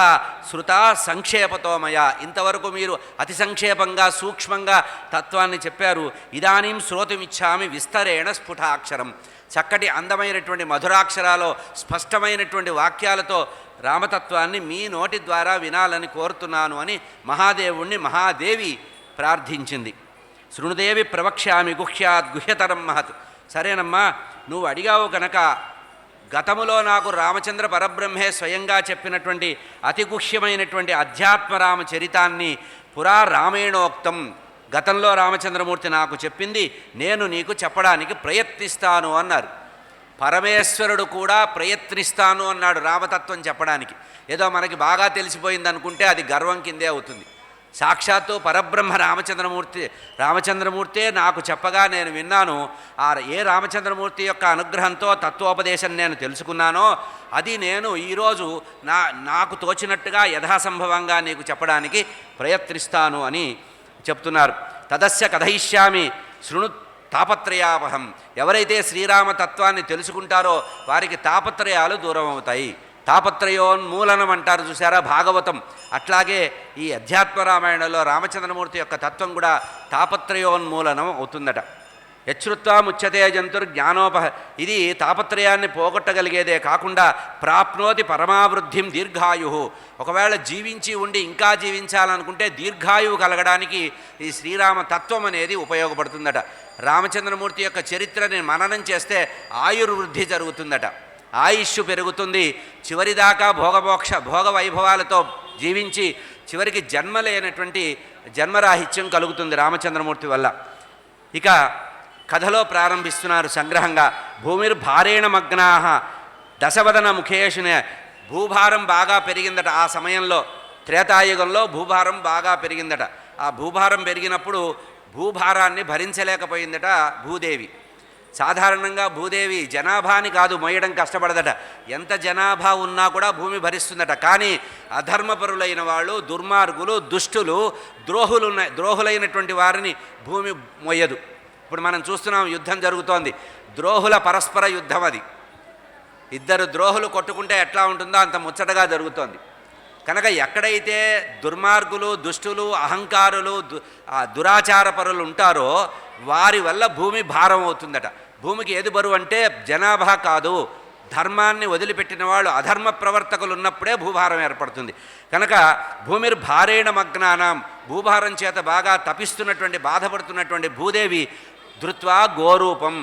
S1: శృతా సంక్షేపతో మయా. ఇంతవరకు మీరు అతి సంక్షేపంగా సూక్ష్మంగా తత్వాన్ని చెప్పారు. ఇదానీం శ్రోతుమిచ్చామి విస్తరేణ స్ఫుటాక్షరం. చక్కటి అందమైనటువంటి మధురాక్షరాలో స్పష్టమైనటువంటి వాక్యాలతో రామతత్వాన్ని మీ నోటి ద్వారా వినాలని కోరుతున్నాను అని మహాదేవుణ్ణి మహాదేవి ప్రార్థించింది. శృణుదేవి ప్రవక్ష్యామి గుహ్యాత్ గుహ్యతరం మహత్. సరేనమ్మా, నువ్వు అడిగావు కనుక గతములో నాకు రామచంద్ర పరబ్రహ్మే స్వయంగా చెప్పినటువంటి అతి గుహ్యమైనటువంటి అధ్యాత్మ రామచరితాన్ని పురా రామేణోక్తం, గతంలో రామచంద్రమూర్తి నాకు చెప్పింది నేను నీకు చెప్పడానికి ప్రయత్నిస్తాను అన్నారు. పరమేశ్వరుడు కూడా ప్రయత్నిస్తాను అన్నాడు రామతత్వం చెప్పడానికి. ఏదో మనకి బాగా తెలిసిపోయింది అనుకుంటే అది గర్వం కిందే అవుతుంది. సాక్షాత్తు పరబ్రహ్మ రామచంద్రమూర్తే నాకు చెప్పగా నేను విన్నాను. ఏ రామచంద్రమూర్తి యొక్క అనుగ్రహంతో తత్వోపదేశం నేను తెలుసుకున్నానో అది నేను ఈరోజు నాకు తోచినట్టుగా యథాసంభవంగా నీకు చెప్పడానికి ప్రయత్నిస్తాను అని చెప్తున్నారు. తదస్య కథయిష్యామి శృణు తాపత్రయాపహం. ఎవరైతే శ్రీరామతత్వాన్ని తెలుసుకుంటారో వారికి తాపత్రయాలు దూరం అవుతాయి. తాపత్రయోన్మూలనం అంటారు చూసారా భాగవతం. అట్లాగే ఈ అధ్యాత్మ రామాయణంలో రామచంద్రమూర్తి యొక్క తత్వం కూడా తాపత్రయోన్మూలనం అవుతుందట. యచ్చుత్వా ముచ్యతే జంతుర్జ్ఞానోపహ. ఇది తాపత్రయాన్ని పోగొట్టగలిగేదే కాకుండా ప్రాప్నోతి పరమావృద్ధిం దీర్ఘాయు. ఒకవేళ జీవించి ఉండి ఇంకా జీవించాలనుకుంటే దీర్ఘాయువు కలగడానికి ఈ శ్రీరామ తత్వం అనేది ఉపయోగపడుతుందట. రామచంద్రమూర్తి యొక్క చరిత్రని మననం చేస్తే ఆయుర్వృద్ధి జరుగుతుందట, ఆయుష్ పెరుగుతుంది. చివరిదాకా భోగ వైభవాలతో జీవించి చివరికి జన్మలేనటువంటి జన్మరాహిత్యం కలుగుతుంది రామచంద్రమూర్తి వల్ల. ఇక కథలో ప్రారంభిస్తున్నారు సంగ్రహంగా. భూమిర్భారేణ మగ్నాః దశవదన ముఖేషున. భూభారం బాగా పెరిగిందట ఆ సమయంలో. త్రేతాయుగంలో భూభారం బాగా పెరిగిందట. ఆ భూభారం పెరిగినప్పుడు భూభారాన్ని భరించలేకపోయిందట భూదేవి. సాధారణంగా భూదేవి జనాభాని కాదు మోయడం కష్టపడదట. ఎంత జనాభా ఉన్నా కూడా భూమి భరిస్తుందట. కానీ అధర్మపరులైన వాళ్ళు, దుర్మార్గులు, దుష్టులు, ద్రోహులైనటువంటి వారిని భూమి మోయదు. ఇప్పుడు మనం చూస్తున్నాం, యుద్ధం జరుగుతోంది. ద్రోహుల పరస్పర యుద్ధం అది. ఇద్దరు ద్రోహులు కొట్టుకుంటే ఎట్లా ఉంటుందో అంత ముచ్చటగా జరుగుతోంది. కనుక ఎక్కడైతే దుర్మార్గులు, దుష్టులు, అహంకారులు, దురాచారపరులు ఉంటారో వారి వల్ల భూమి భారం అవుతుందట. భూమికి ఏది బరువు అంటే జనాభా కాదు, ధర్మాన్ని వదిలిపెట్టిన వాళ్ళు, అధర్మ ప్రవర్తకులు ఉన్నప్పుడే భూభారం ఏర్పడుతుంది. కనుక భూమిర్భారేణ మగ్నానాం, భూభారం చేత బాగా తపిస్తున్నటువంటి, బాధపడుతున్నటువంటి భూదేవి ధృత్వా గోరూపం,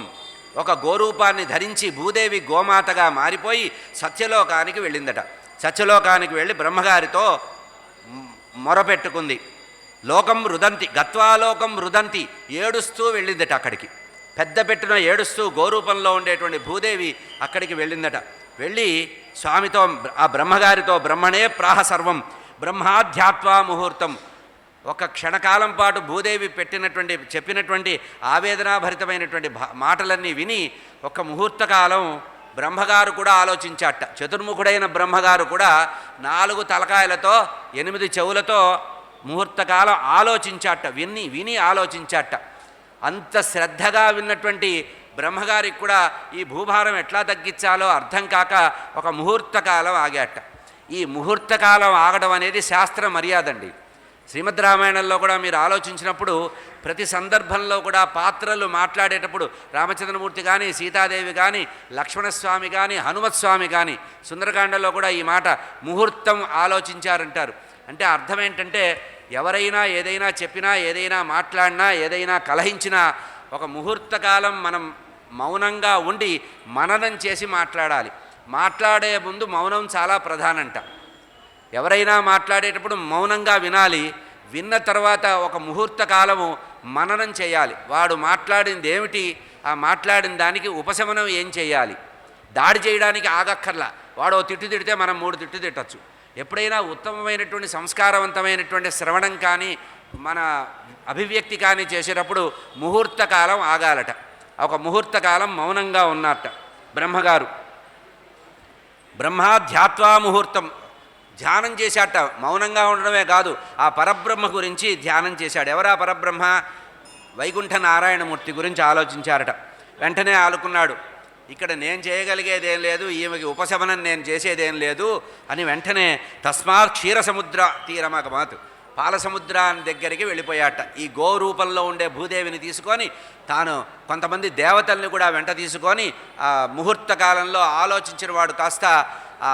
S1: ఒక గోరూపాన్ని ధరించి భూదేవి గోమాతగా మారిపోయి సత్యలోకానికి వెళ్ళిందట. సత్యలోకానికి వెళ్ళి బ్రహ్మగారితో మొరపెట్టుకుంది. లోకం రుదంతి, గత్వాలోకం రుదంతి, ఏడుస్తూ వెళ్ళిందట అక్కడికి. పెద్ద పెట్టున ఏడుస్తూ గోరూపంలో ఉండేటువంటి భూదేవి అక్కడికి వెళ్ళిందట. వెళ్ళి స్వామితో, ఆ బ్రహ్మగారితో, బ్రహ్మణే ప్రాహ సర్వం బ్రహ్మాధ్యాత్వా ముహూర్తం, ఒక క్షణకాలం పాటు భూదేవి చెప్పినటువంటి ఆవేదనాభరితమైనటువంటి మాటలన్నీ విని ఒక ముహూర్తకాలం బ్రహ్మగారు కూడా ఆలోచించాట. చతుర్ముఖుడైన బ్రహ్మగారు కూడా 4 తలకాయలతో 8 చెవులతో ముహూర్తకాలం ఆలోచించాట. విని ఆలోచించాట. అంత శ్రద్ధగా విన్నటువంటి బ్రహ్మగారికి కూడా ఈ భూభారం ఎట్లా తగ్గించాలో అర్థం కాక ఒక ముహూర్తకాలం ఆగాట. ఈ ముహూర్తకాలం ఆగడం అనేది శాస్త్ర మర్యాద అండి. శ్రీమద్ రామాయణంలో కూడా మీరు ఆలోచించినప్పుడు ప్రతి సందర్భంలో కూడా పాత్రలు మాట్లాడేటప్పుడు రామచంద్రమూర్తి కానీ, సీతాదేవి కానీ, లక్ష్మణస్వామి కానీ, హనుమత్స్వామి కానీ, సుందరకాండలో కూడా ఈ మాట ముహూర్తం ఆలోచించారంటారు. అంటే అర్థం ఏంటంటే ఎవరైనా ఏదైనా చెప్పినా, ఏదైనా మాట్లాడినా, ఏదైనా కలహించినా ఒక ముహూర్తకాలం మనం మౌనంగా ఉండి మననం చేసి మాట్లాడాలి. మాట్లాడే ముందు మౌనం చాలా ప్రధానంట. ఎవరైనా మాట్లాడేటప్పుడు మౌనంగా వినాలి. విన్న తర్వాత ఒక ముహూర్త కాలము మననం చేయాలి. వాడు మాట్లాడింది ఏమిటి, ఆ మాట్లాడిన దానికి ఉపశమనం ఏం చేయాలి. దాడి చేయడానికి ఆగక్కర్లా. వాడు తిట్టు తిడితే మనం 3 తిట్టు తిట్టచ్చు. ఎప్పుడైనా ఉత్తమమైనటువంటి సంస్కారవంతమైనటువంటి శ్రవణం కానీ, మన అభివ్యక్తి కానీ చేసేటప్పుడు ముహూర్త కాలం ఆగాలట. ఒక ముహూర్త కాలం మౌనంగా ఉన్నట్ట బ్రహ్మగారు. బ్రహ్మాధ్యాత్వా ముహూర్తం, ధ్యానం చేశాట. మౌనంగా ఉండడమే కాదు, ఆ పరబ్రహ్మ గురించి ధ్యానం చేశాడు. ఎవరా పరబ్రహ్మ? వైకుంఠ నారాయణమూర్తి గురించి ఆలోచించారట. వెంటనే ఆలుకున్నాడు, ఇక్కడ నేను చేయగలిగేదేం లేదు, ఈమెకి ఉపశమనం నేను చేసేదేం లేదు అని వెంటనే తస్మాత్ క్షీరసముద్ర తీరమగమాత్, పాలసముద్రాన్ని దగ్గరికి వెళ్ళిపోయాట. ఈ గోరూపంలో ఉండే భూదేవిని తీసుకొని తాను కొంతమంది దేవతల్ని కూడా వెంట తీసుకొని ఆ ముహూర్త కాలంలో ఆలోచించిన వాడు కాస్త ఆ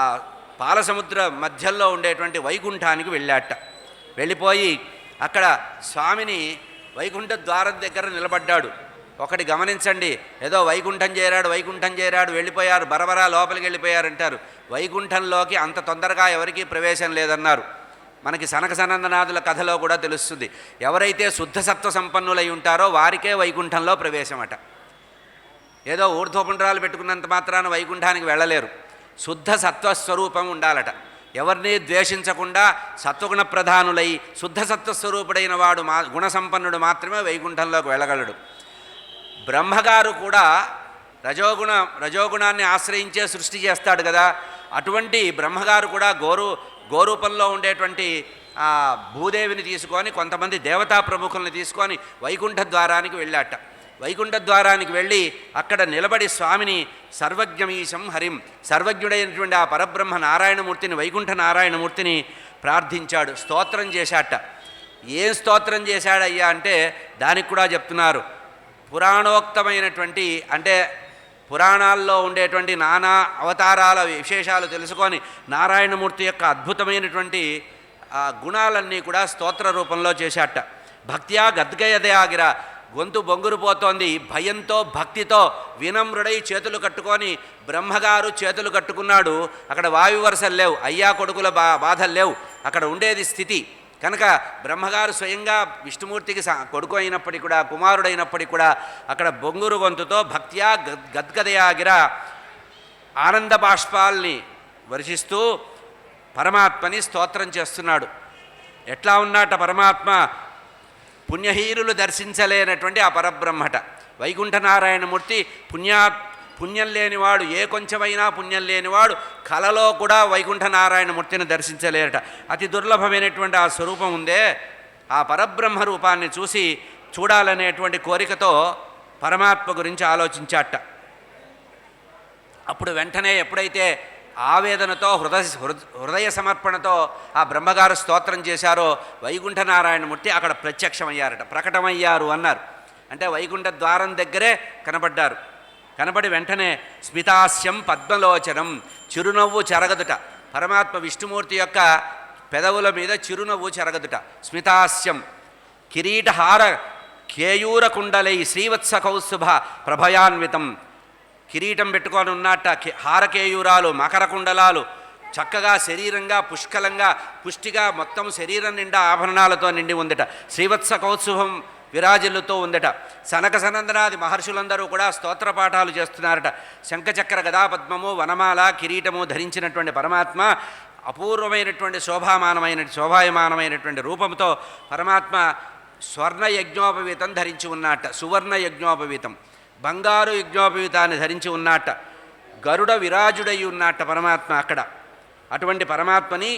S1: పాలసముద్ర మధ్యలో ఉండేటువంటి వైకుంఠానికి వెళ్ళాట. వెళ్ళిపోయి అక్కడ స్వామిని వైకుంఠ ద్వారం దగ్గర నిలబడ్డాడు. ఒకటి గమనించండి, ఏదో వైకుంఠం చేరాడు వెళ్ళిపోయారు, బరబరా లోపలికి వెళ్ళిపోయారంటారు. వైకుంఠంలోకి అంత తొందరగా ఎవరికీ ప్రవేశం లేదన్నారు. మనకి సనక సనందనాథుల కథలో కూడా తెలుస్తుంది. ఎవరైతే శుద్ధ సత్వ సంపన్నులై ఉంటారో వారికే వైకుంఠంలో ప్రవేశమట. ఏదో ఊర్ధ్వపుండ్రాలు పెట్టుకున్నంత మాత్రాన వైకుంఠానికి వెళ్ళలేరు. శుద్ధ సత్వస్వరూపం ఉండాలట. ఎవరిని ద్వేషించకుండా సత్వగుణ ప్రధానులై శుద్ధ సత్వస్వరూపుడైన వాడు గుణసంపన్నుడు మాత్రమే వైకుంఠంలోకి వెళ్ళగలడు. బ్రహ్మగారు కూడా రజోగుణాన్ని ఆశ్రయించే సృష్టి చేస్తాడు కదా. అటువంటి బ్రహ్మగారు కూడా గోరూపంలో ఉండేటువంటి భూదేవిని తీసుకొని కొంతమంది దేవతా ప్రముఖుల్ని తీసుకొని వైకుంఠ ద్వారానికి వెళ్ళాట. వైకుంఠ ద్వారానికి వెళ్ళి అక్కడ నిలబడి స్వామిని సర్వజ్ఞమీశం హరిం, సర్వజ్ఞుడైనటువంటి ఆ పరబ్రహ్మ నారాయణమూర్తిని, వైకుంఠ నారాయణమూర్తిని ప్రార్థించాడు, స్తోత్రం చేశాట. ఏం స్తోత్రం చేశాడయ్యా అంటే దానికి కూడా చెప్తున్నారు. పురాణోక్తమైనటువంటి, అంటే పురాణాల్లో ఉండేటువంటి నానా అవతారాల విశేషాలు తెలుసుకొని నారాయణమూర్తి యొక్క అద్భుతమైనటువంటి గుణాలన్నీ కూడా స్తోత్ర రూపంలో చేశాట. భక్త్యా గద్గయదయాగిర, గొంతు బొంగురుపోతోంది భయంతో, భక్తితో వినమ్రుడై చేతులు కట్టుకొని బ్రహ్మగారు చేతులు కట్టుకున్నాడు. అక్కడ వాయు వరుసలు లేవు, అయ్యా కొడుకుల బాధలు లేవు, అక్కడ ఉండేది స్థితి. కనుక బ్రహ్మగారు స్వయంగా విష్ణుమూర్తికి కొడుకు అయినప్పటికీ కూడా, కుమారుడైనప్పటికీ కూడా అక్కడ బొంగురు గొంతుతో భక్త్యా గద్గదయాగిర ఆనంద బాష్పాల్ని వర్షిస్తూ పరమాత్మని స్తోత్రం చేస్తున్నాడు. ఎట్లా ఉన్నట పరమాత్మ? పుణ్యహీనులు దర్శించలేనటువంటి ఆ పరబ్రహ్మట. వైకుంఠనారాయణమూర్తి పుణ్యం లేనివాడు, ఏ కొంచెమైనా పుణ్యం లేనివాడు కలలో కూడా వైకుంఠనారాయణమూర్తిని దర్శించలేరట. అతి దుర్లభమైనటువంటి ఆ స్వరూపం ఉందే, ఆ పరబ్రహ్మ రూపాన్ని చూడాలనేటువంటి కోరికతో పరమాత్మ గురించి ఆలోచించాట. అప్పుడు వెంటనే ఎప్పుడైతే ఆవేదనతో హృదయ సమర్పణతో ఆ బ్రహ్మగారు స్తోత్రం చేశారో వైకుంఠనారాయణమూర్తి అక్కడ ప్రత్యక్షమయ్యారట, ప్రకటమయ్యారు అన్నారు. అంటే వైకుంఠ ద్వారం దగ్గరే కనబడ్డారు. కనబడి వెంటనే స్మితాస్యం పద్మలోచనం, చిరునవ్వు చెరగదుట. పరమాత్మ విష్ణుమూర్తి యొక్క పెదవుల మీద చిరునవ్వు చెరగదుట. స్మితాస్యం కిరీటహార కేయూర కుండలై శ్రీవత్స కౌస్తుభ ప్రభయాన్వితం. కిరీటం పెట్టుకొని ఉన్నట్ట, హారకేయూరాలు, మకర కుండలాలు, చక్కగా శరీరంగా పుష్టిగా మొత్తం శరీరం నిండా ఆభరణాలతో నిండి ఉందట. శ్రీవత్స కౌత్సుభం విరాజిల్లుతో ఉందట. సనక సనందనాది మహర్షులందరూ కూడా స్తోత్ర పాఠాలు చేస్తున్నారట. శంఖచక్ర గదాపద్మము, వనమాల, కిరీటము ధరించినటువంటి పరమాత్మ అపూర్వమైనటువంటి శోభాయమానమైనటువంటి రూపంతో పరమాత్మ స్వర్ణ యజ్ఞోపవీతం ధరించి ఉన్నట్ట. సువర్ణ యజ్ఞోపవీతం, బంగారు యజ్ఞోపవీతాన్ని ధరించి ఉన్నట్ట. గరుడ విరాజుడై ఉన్నట్ట పరమాత్మ అక్కడ. అటువంటి పరమాత్మని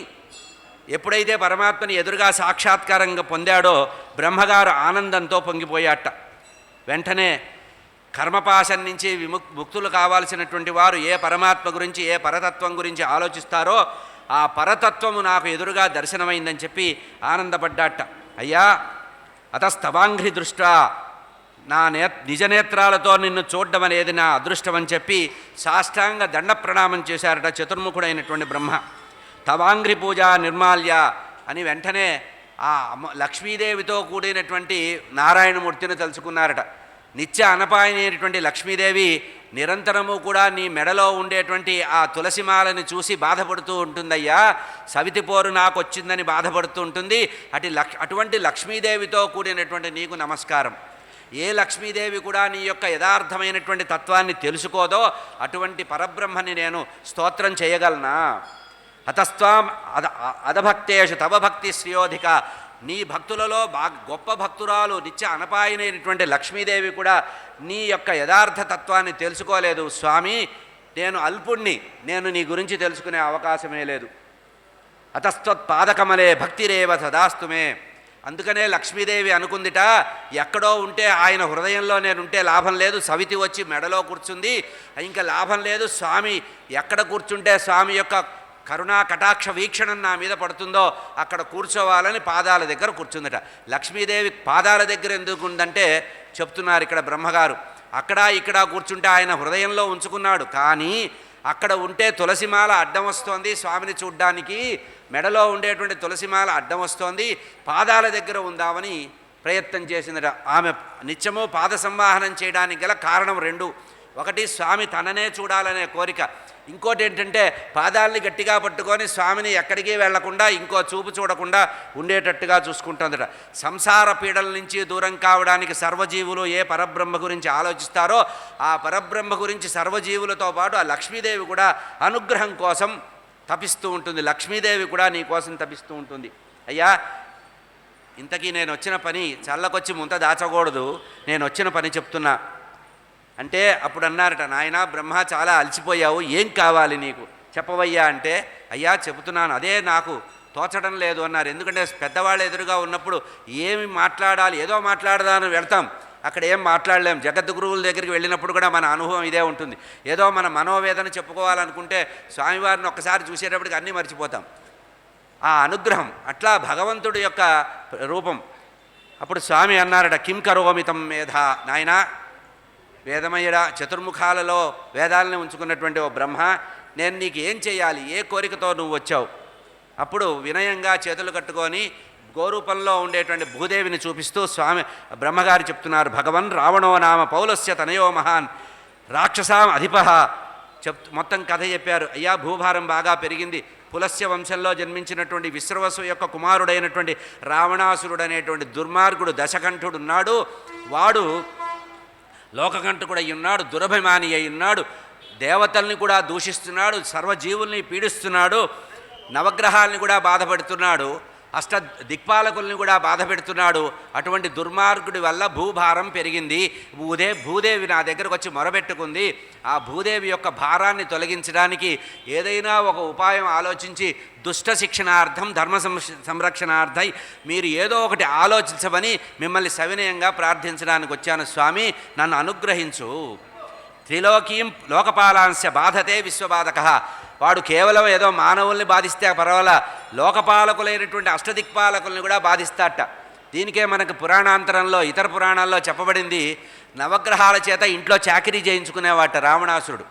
S1: ఎప్పుడైతే పరమాత్మని ఎదురుగా సాక్షాత్కారంగా పొందాడో బ్రహ్మగారు ఆనందంతో పొంగిపోయాట. వెంటనే కర్మపాశం నుంచి ముక్తులు కావాల్సినటువంటి వారు ఏ పరమాత్మ గురించి, ఏ పరతత్వం గురించి ఆలోచిస్తారో ఆ పరతత్వము నాకు ఎదురుగా దర్శనమైందని చెప్పి ఆనందపడ్డాట. అయ్యా అతస్తవాంఘ్రి దృష్టా, నా నిజనేత్రాలతో నిన్ను చూడడం అనేది నా అదృష్టం అని చెప్పి సాష్టాంగ దండ ప్రణామం చేశారట చతుర్ముఖుడైనటువంటి బ్రహ్మ. తవాంఘ్రి పూజ నిర్మాల్య అని వెంటనే ఆ లక్ష్మీదేవితో కూడినటువంటి నారాయణమూర్తిని తలుచుకున్నారట. నిత్య అనపాయనైనటువంటి లక్ష్మీదేవి నిరంతరము కూడా నీ మెడలో ఉండేటువంటి ఆ తులసిమాలని చూసి బాధపడుతూ ఉంటుందయ్యా. సవితిపోరు నాకు వచ్చిందని బాధపడుతూ ఉంటుంది. అటువంటి లక్ష్మీదేవితో కూడినటువంటి నీకు నమస్కారం. ఏ లక్ష్మీదేవి కూడా నీ యొక్క యథార్థమైనటువంటి తత్వాన్ని తెలుసుకోదో అటువంటి పరబ్రహ్మని నేను స్తోత్రం చేయగలనా? అతస్త్వాం అధభక్తేషు తవ భక్తి శ్రేయోధిక. నీ భక్తులలో గొప్ప భక్తురాలు నిత్య అనపాయనైనటువంటి లక్ష్మీదేవి కూడా నీ యొక్క యథార్థ తత్వాన్ని తెలుసుకోలేదు స్వామి. నేను అల్పుణ్ణి, నేను నీ గురించి తెలుసుకునే అవకాశమే లేదు. అతస్త్వత్పాదకమలే భక్తిరేవ సదాస్తుమే. అందుకనే లక్ష్మీదేవి అనుకుందిట, ఎక్కడో ఉంటే ఆయన హృదయంలో నేనుంటే లాభం లేదు. సవితి వచ్చి మెడలో కూర్చుంది, ఇంకా లాభం లేదు. స్వామి ఎక్కడ కూర్చుంటే స్వామి యొక్క కరుణా కటాక్ష వీక్షణం నా మీద పడుతుందో అక్కడ కూర్చోవాలని పాదాల దగ్గర కూర్చుందట. లక్ష్మీదేవి పాదాల దగ్గర ఎందుకు ఉందంటే చెప్తున్నారు ఇక్కడ బ్రహ్మగారు. అక్కడ ఇక్కడ కూర్చుంటే ఆయన హృదయంలో ఉంచుకున్నాడు, కానీ అక్కడ ఉంటే తులసిమాల అడ్డం వస్తోంది స్వామిని చూడ్డానికి. మెడలో ఉండేటువంటి తులసిమాల అడ్డం వస్తోంది, పాదాల దగ్గర ఉందామని ప్రయత్నం చేసిందట. ఆమె నిత్యము పాద సంవాహనం చేయడానికి గల కారణం రెండు. ఒకటి స్వామి తననే చూడాలనే కోరిక, ఇంకోటి ఏంటంటే పాదాలని గట్టిగా పట్టుకొని స్వామిని ఎక్కడికి వెళ్లకుండా ఇంకో చూపు చూడకుండా ఉండేటట్టుగా చూసుకుంటుందట. సంసార పీడల నుంచి దూరం కావడానికి సర్వజీవులు ఏ పరబ్రహ్మ గురించి ఆలోచిస్తారో ఆ పరబ్రహ్మ గురించి సర్వజీవులతో పాటు ఆ లక్ష్మీదేవి కూడా అనుగ్రహం కోసం తపిస్తూ ఉంటుంది. లక్ష్మీదేవి కూడా నీ కోసం తపిస్తూ ఉంటుంది. అయ్యా ఇంతకీ నేను వచ్చిన పని చల్లకొచ్చి ముంత దాచకూడదు, నేను వచ్చిన పని చెప్తున్నా అంటే అప్పుడు అన్నారట, నాయనా బ్రహ్మ చాలా అలసిపోయావు, ఏం కావాలి నీకు చెప్పవయ్యా అంటే, అయ్యా చెబుతున్నాను, అదే నాకు తోచడం లేదు అన్నారు. ఎందుకంటే పెద్దవాళ్ళు ఎదురుగా ఉన్నప్పుడు ఏమి మాట్లాడాలి, ఏదో మాట్లాడదాని వెళ్తాం, అక్కడ ఏం మాట్లాడలేం. జగద్గురువుల దగ్గరికి వెళ్ళినప్పుడు కూడా మన అనుభవం ఇదే ఉంటుంది. ఏదో మన మనోవేదన చెప్పుకోవాలనుకుంటే స్వామివారిని ఒక్కసారి చూసేటప్పటికి అన్నీ మర్చిపోతాం. ఆ అనుగ్రహం అట్లా భగవంతుడి యొక్క రూపం. అప్పుడు స్వామి అన్నారట, కిం కరోమితం మేధా, నాయనా వేదమయ్యడా, చతుర్ముఖాలలో వేదాలని ఉంచుకున్నటువంటి ఓ బ్రహ్మ, నేను నీకు ఏం చేయాలి, ఏ కోరికతో నువ్వు వచ్చావు? అప్పుడు వినయంగా చేతులు కట్టుకొని గోరూపంలో ఉండేటువంటి భూదేవిని చూపిస్తూ స్వామి బ్రహ్మగారు చెప్తున్నారు, భగవన్ రావణో నామ పౌలస్య తనయో మహాన్ రాక్షసాం అధిప మొత్తం కథ చెప్పారు. అయ్యా భూభారం బాగా పెరిగింది, పులస్య వంశంలో జన్మించినటువంటి విశ్రవసు యొక్క కుమారుడైనటువంటి రావణాసురుడు అనేటువంటి దుర్మార్గుడు దశకంఠుడు ఉన్నాడు. వాడు లోకకంఠకుడై ఉన్నాడు, దురభిమాని అయి ఉన్నాడు, దేవతల్ని కూడా దూషిస్తున్నాడు, సర్వజీవుల్ని పీడిస్తున్నాడు, నవగ్రహాల్ని కూడా బాధపెడుతున్నాడు, అష్ట దిక్పాలకుల్ని కూడా బాధ పెడుతున్నాడు. అటువంటి దుర్మార్గుడి వల్ల భూభారం పెరిగింది. భూదేవి నా దగ్గరకు వచ్చి మొరబెట్టుకుంది. ఆ భూదేవి యొక్క భారాన్ని తొలగించడానికి ఏదైనా ఒక ఉపాయం ఆలోచించి దుష్ట శిక్షణార్థం ధర్మ సంరక్షణార్థై మీరు ఏదో ఒకటి ఆలోచించమని మిమ్మల్ని సవినయంగా ప్రార్థించడానికి వచ్చాను స్వామి, నన్ను అనుగ్రహించు. త్రిలోకీం లోకపాలాంశ బాధతే విశ్వబాధక. వాడు కేవలం ఏదో మానవుల్ని బాధిస్తే పర్వాలా, లోకపాలకులైనటువంటి అష్టదిక్పాలకుల్ని కూడా బాధిస్తాట. దీనికే మనకు పురాణాంతరంలో ఇతర పురాణాల్లో చెప్పబడింది. నవగ్రహాల చేత ఇంట్లో చాకిరీ చేయించుకునేవాట రావణాసురుడు,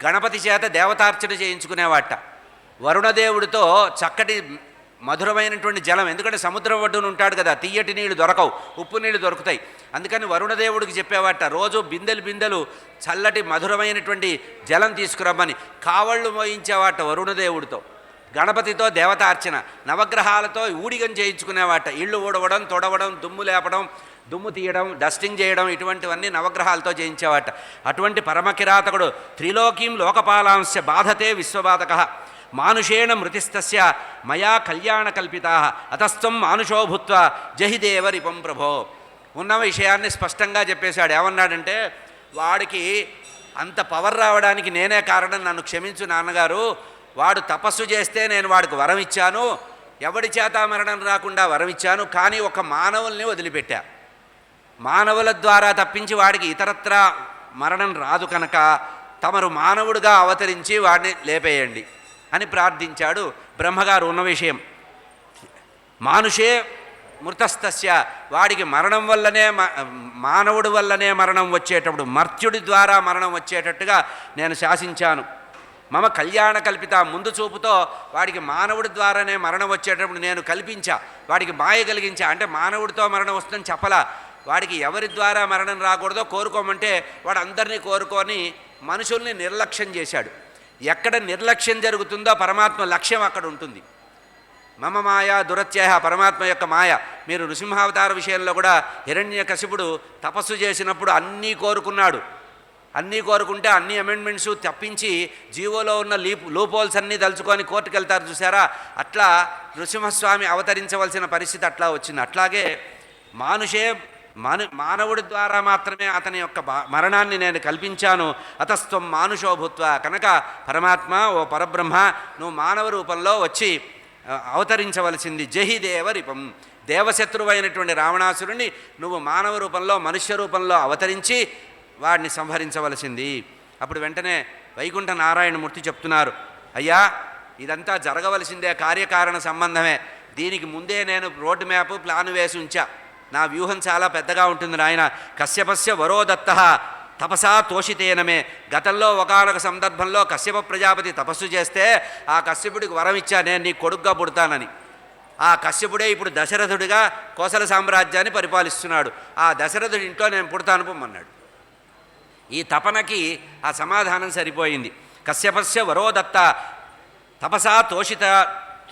S1: గణపతి చేత దేవతార్చన చేయించుకునేవాట, వరుణదేవుడితో చక్కటి మధురమైనటువంటి జలం, ఎందుకంటే సముద్రం ఒడ్డున ఉంటాడు కదా, తీయటి నీళ్లు దొరకవు, ఉప్పు నీళ్లు దొరుకుతాయి. అందుకని వరుణదేవుడికి చెప్పేవాట రోజు బిందెలు చల్లటి మధురమైనటువంటి జలం తీసుకురమ్మని. కావళ్ళు మోయించేవాట వరుణదేవుడితో, గణపతితో దేవతార్చన, నవగ్రహాలతో ఊడిగం చేయించుకునేవాట. ఇళ్ళు ఊడవడం, తొడవడం, దుమ్ము లేపడం, దుమ్ము తీయడం, డస్టింగ్ చేయడం, ఇటువంటివన్నీ నవగ్రహాలతో చేయించేవాట. అటువంటి పరమకిరాతకుడు త్రిలోకీం లోకపాలాంశ బాధతే విశ్వబాధక. మానుషేణ మృతిస్తస్య మయా కళ్యాణ కల్పితా అతస్త్వం మానుషో భూత్వా జహిదేవ రిపం ప్రభో. ఉన్న విషయాన్ని స్పష్టంగా చెప్పేశాడు. ఏమన్నాడంటే, వాడికి అంత పవర్ రావడానికి నేనే కారణం, నన్ను క్షమించు నాన్నగారు. వాడు తపస్సు చేస్తే నేను వాడికి వరం ఇచ్చాను, ఎవడి చేత మరణం రాకుండా వరం ఇచ్చాను, కానీ ఒక మానవుల్ని వదిలిపెట్టా. మానవుల ద్వారా తప్పించి వాడికి ఇతరత్ర మరణం రాదు కనుక తమరు మానవుడిగా అవతరించి వాడిని లేపేయండి అని ప్రార్థించాడు. బ్రహ్మగారు ఉన్న విషయం, మానుషే మృతస్తస్య, వాడికి మరణం వల్లనే మానవుడి వల్లనే మరణం వచ్చేటప్పుడు, మర్త్యుడి ద్వారా మరణం వచ్చేటట్టుగా నేను శాసించాను. మమ కళ్యాణ కల్పిత, ముందు చూపుతో వాడికి మానవుడి ద్వారానే మరణం వచ్చేటప్పుడు నేను కల్పించా, వాడికి మాయ కలిగించా. అంటే మానవుడితో మరణం వస్తుందని చెప్పలా, వాడికి ఎవరి ద్వారా మరణం రాకూడదో కోరుకోమంటే వాడు అందరినీ కోరుకొని మనుషుల్ని నిర్లక్ష్యం చేశాడు. ఎక్కడ నిర్లక్ష్యం జరుగుతుందో పరమాత్మ లక్ష్యం అక్కడ ఉంటుంది. మమ మాయ దురత్యయ, పరమాత్మ యొక్క మాయ. మీరు నృసింహావతార విషయంలో కూడా హిరణ్యకశిపుడు తపస్సు చేసినప్పుడు అన్నీ కోరుకున్నాడు. అన్నీ కోరుకుంటే అన్ని అమెండ్మెంట్స్ తప్పించి జీవోలో ఉన్న లూపోల్స్ అన్నీ దలుచుకొని కోర్టుకు వెళ్తారు చూసారా, అట్లా నృసింహస్వామి అవతరించవలసిన పరిస్థితి అట్లా వచ్చింది. అట్లాగే మానవుడి ద్వారా మాత్రమే అతని యొక్క మరణాన్ని నేను కల్పించాను. అతస్త్వం మానుషో భూత్వ, కనుక పరమాత్మ, ఓ పరబ్రహ్మ, నువ్వు మానవ రూపంలో వచ్చి అవతరించవలసింది. జహిదేవ రిపం, దేవశత్రువైనటువంటి రావణాసురుణ్ణి నువ్వు మానవ రూపంలో, మనుష్య రూపంలో అవతరించి వాడిని సంహరించవలసింది. అప్పుడు వెంటనే వైకుంఠ నారాయణమూర్తి చెప్తున్నారు, అయ్యా ఇదంతా జరగవలసిందే, కార్యకారణ సంబంధమే. దీనికి ముందే నేను రోడ్డు మ్యాప్ ప్లాన్ వేసి ఉంచా. నా వ్యూహం చాలా పెద్దగా ఉంటుంది నాయన. కశ్యపస్య వరోదత్త తపసా తోషితేనమే. గతంలో ఒకానొక సందర్భంలో కశ్యప ప్రజాపతి తపస్సు చేస్తే ఆ కశ్యపుడికి వరం ఇచ్చా, నేను నీ కొడుగ్గా పుడతానని. ఆ కశ్యపుడే ఇప్పుడు దశరథుడిగా కోసల సామ్రాజ్యాన్ని పరిపాలిస్తున్నాడు. ఆ దశరథుడి ఇంట్లో నేను పుడతాను పొమ్మన్నాడు. ఈ తపనకి ఆ సమాధానం సరిపోయింది. కశ్యపస్య వరోదత్త తపసా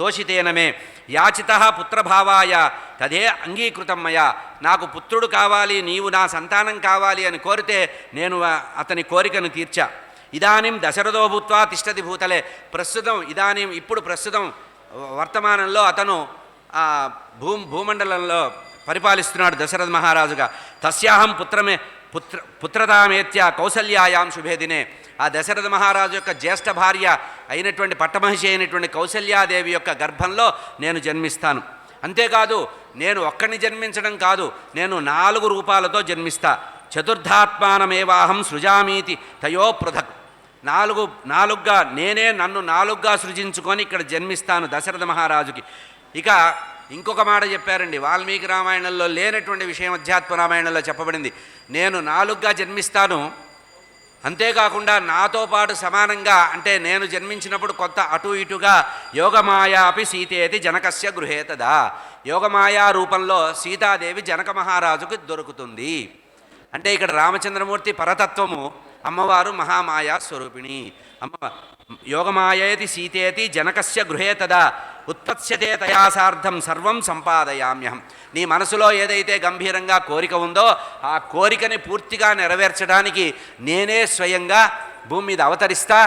S1: తోషితేనమే యాచిత పుత్రభావాయ తదే అంగీకృతం మయా. నాకు పుత్రుడు కావాలి, నీవు నా సంతానం కావాలి అని కోరితే నేను అతని కోరికను తీర్చా. ఇదానీం దశరథో భూత్వా తిష్టతి భూతలే. ఇప్పుడు ప్రస్తుతం వర్తమానంలో అతను భూమండలంలో పరిపాలిస్తున్నాడు దశరథ మహారాజుగా. తస్యాహం పుత్రతామేత్య కౌసల్యాయాం శుభేదినే. ఆ దశరథ మహారాజు యొక్క జ్యేష్ఠ భార్య అయినటువంటి పట్టమహిషి అయినటువంటి కౌసల్యాదేవి యొక్క గర్భంలో నేను జన్మిస్తాను. అంతేకాదు, నేను ఒక్కడిని జన్మించడం కాదు, నేను 4 రూపాలతో జన్మిస్తా. చతుర్థాత్మానమేవాహం సృజామీతి తయో పృథక్. నాలుగుగా నేనే నన్ను 4గా సృజించుకొని ఇక్కడ జన్మిస్తాను దశరథ మహారాజుకి. ఇక ఇంకొక మాట చెప్పారండి, వాల్మీకి రామాయణంలో లేనటువంటి విషయం అధ్యాత్మ రామాయణంలో చెప్పబడింది. నేను 4గా జన్మిస్తాను, అంతేకాకుండా నాతో పాటు సమానంగా, అంటే నేను జన్మించినప్పుడు కొంత అటు ఇటుగా యోగమాయా అపి సీతేతి జనకస్య గృహేతదా. యోగమాయా రూపంలో సీతాదేవి జనక మహారాజుకు దొరుకుతుంది. అంటే ఇక్కడ రామచంద్రమూర్తి పరతత్వము, అమ్మవారు మహామాయా స్వరూపిణి. అమ్మ యోగమాయేతి సీతేతి జనకస్య గృహే తదా ఉత్పత్స్యతే తయా సార్ధం సర్వం సంపాదయామ్యహం. నీ మనసులో ఏదైతే గంభీరంగా కోరిక ఉందో ఆ కోరికని పూర్తిగా నెరవేర్చడానికి నేనే స్వయంగా భూమి మీద అవతరిస్తా.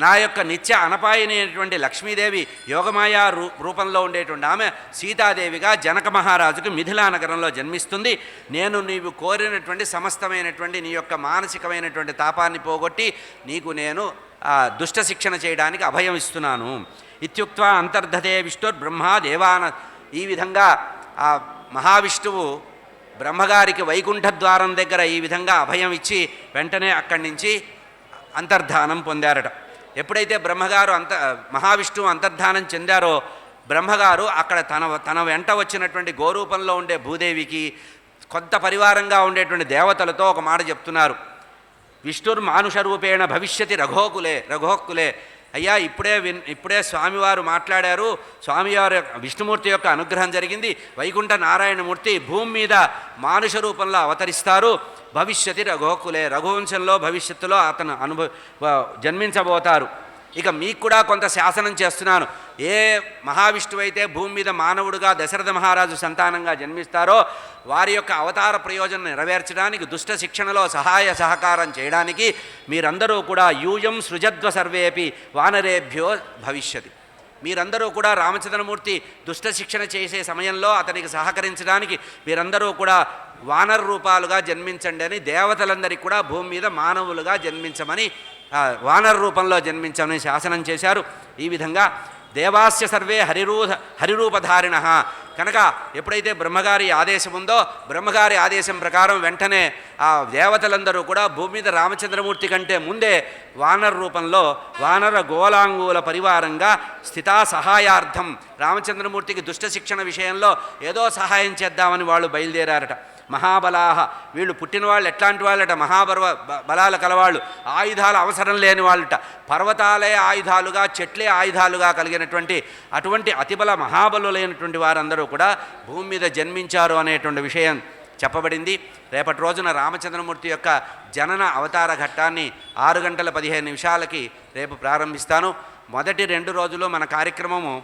S1: నా యొక్క నిత్య అనపాయనైనటువంటి లక్ష్మీదేవి యోగమాయా రూపంలో ఉండేటువంటి ఆమె సీతాదేవిగా జనక మహారాజుకు మిథిలా నగరంలో జన్మిస్తుంది. నేను నీవు కోరినటువంటి సమస్తమైనటువంటి నీ యొక్క మానసికమైనటువంటి తాపాన్ని పోగొట్టి నీకు నేను దుష్ట శిక్షణ చేయడానికి అభయం ఇస్తున్నాను. ఇత్యుక్త్వా అంతర్ధతే విష్ణుర్బ్రహ్మ దేవాన. ఈ విధంగా ఆ మహావిష్ణువు బ్రహ్మగారికి వైకుంఠ ద్వారం దగ్గర ఈ విధంగా అభయం ఇచ్చి వెంటనే అక్కడి నుంచి అంతర్ధానం పొందారట. ఎప్పుడైతే బ్రహ్మగారు మహావిష్ణువు అంతర్ధానం చెందారో బ్రహ్మగారు అక్కడ తన వెంట వచ్చినటువంటి గోరూపంలో ఉండే భూదేవికి కొంత పరివారంగా ఉండేటువంటి దేవతలతో ఒక మాట చెప్తున్నారు. విష్ణుర్మానుషరూపేణ భవిష్యతి రఘోకులే. అయ్యా ఇప్పుడే స్వామివారు మాట్లాడారు. స్వామివారు విష్ణుమూర్తి యొక్క అనుగ్రహం జరిగింది. వైకుంఠ నారాయణమూర్తి భూమి మీద మానుష రూపంలో అవతరిస్తారు. భవిష్యతి రఘోకులే, రఘువంశంలో భవిష్యత్తులో అతను జన్మించబోతారు. ఇక మీకు కూడా కొంత శాసనం చేస్తున్నాను. ఏ మహావిష్ణువు అయితే భూమి మీద మానవుడుగా దశరథ మహారాజు సంతానంగా జన్మిస్తారో వారి యొక్క అవతార ప్రయోజనం నెరవేర్చడానికి దుష్ట శిక్షణలో సహాయ సహకారం చేయడానికి మీరందరూ కూడా యూయం సృజద్వ సర్వేపి వానరేభ్యో భవిష్యతి. మీరందరూ కూడా రామచంద్రమూర్తి దుష్ట శిక్షణ చేసే సమయంలో అతనికి సహకరించడానికి మీరందరూ కూడా వానర రూపాలుగా జన్మించండి అని దేవతలందరికీ కూడా భూమి మీద మానవులుగా జన్మించమని వానర రూపంలో జన్మించమని శాసనం చేశారు. ఈ విధంగా దేవాస్య సర్వే హరిరూపధారిణ. కనుక ఎప్పుడైతే బ్రహ్మగారి ఆదేశం ఉందో బ్రహ్మగారి ఆదేశం ప్రకారం వెంటనే ఆ దేవతలందరూ కూడా భూమి మీద రామచంద్రమూర్తి కంటే ముందే వానర రూపంలో వానర గోలాంగూల పరివారంగా స్థితా సహాయార్థం రామచంద్రమూర్తికి దుష్ట శిక్షణ విషయంలో ఏదో సహాయం చేద్దామని వాళ్ళు బయలుదేరారట. మహాబలాహ, వీళ్ళు పుట్టిన వాళ్ళు ఎట్లాంటి వాళ్ళట, బలాల కలవాళ్ళు, ఆయుధాలు అవసరం లేని వాళ్ళట, పర్వతాలే ఆయుధాలుగా చెట్లే ఆయుధాలుగా కలిగినటువంటి అటువంటి అతిబల మహాబలులైనటువంటి వారందరూ కూడా భూమి మీద జన్మించారు అనేటువంటి విషయం చెప్పబడింది. రేపటి రోజున రామచంద్రమూర్తి యొక్క జనన అవతార ఘట్టాన్ని 6:15 రేపు ప్రారంభిస్తాను. మొదటి 2 రోజులు మన కార్యక్రమము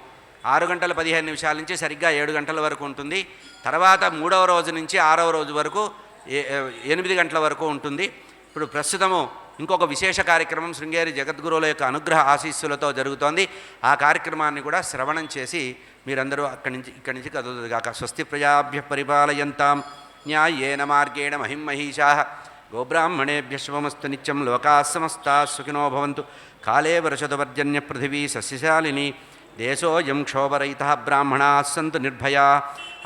S1: 6:15 నుంచి సరిగ్గా 7 గంటల వరకు ఉంటుంది. తర్వాత 3వ రోజు నుంచి 6వ రోజు వరకు 8 గంటల వరకు ఉంటుంది. ఇప్పుడు ప్రస్తుతము ఇంకొక విశేష కార్యక్రమం శృంగేరి జగద్గురువుల యొక్క అనుగ్రహ ఆశీస్సులతో జరుగుతోంది. ఆ కార్యక్రమాన్ని కూడా శ్రవణం చేసి మీరందరూ ఇక్కడి నుంచి కదులుగాక. స్వస్తి ప్రజాభ్య పరిపాలయంతాం న్యాయేన మార్గేణ మహిమహీషాః గోబ్రాహ్మణేభ్య శుభమస్తు నిత్యం. లోకాః సమస్తాః సుఖినో భవంతు. కాలే వర్షతు పృథివీ సస్యశాలిని. దేశోయం క్షోభరహితః బ్రాహ్మణాः సంతు నిర్భయాः.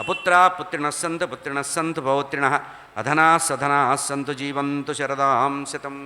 S1: అపుత్రాः పుత్రిణः సంతు పౌత్రిణः. అధనాः సధనాः సంతు జీవంతు శరదాం శతం.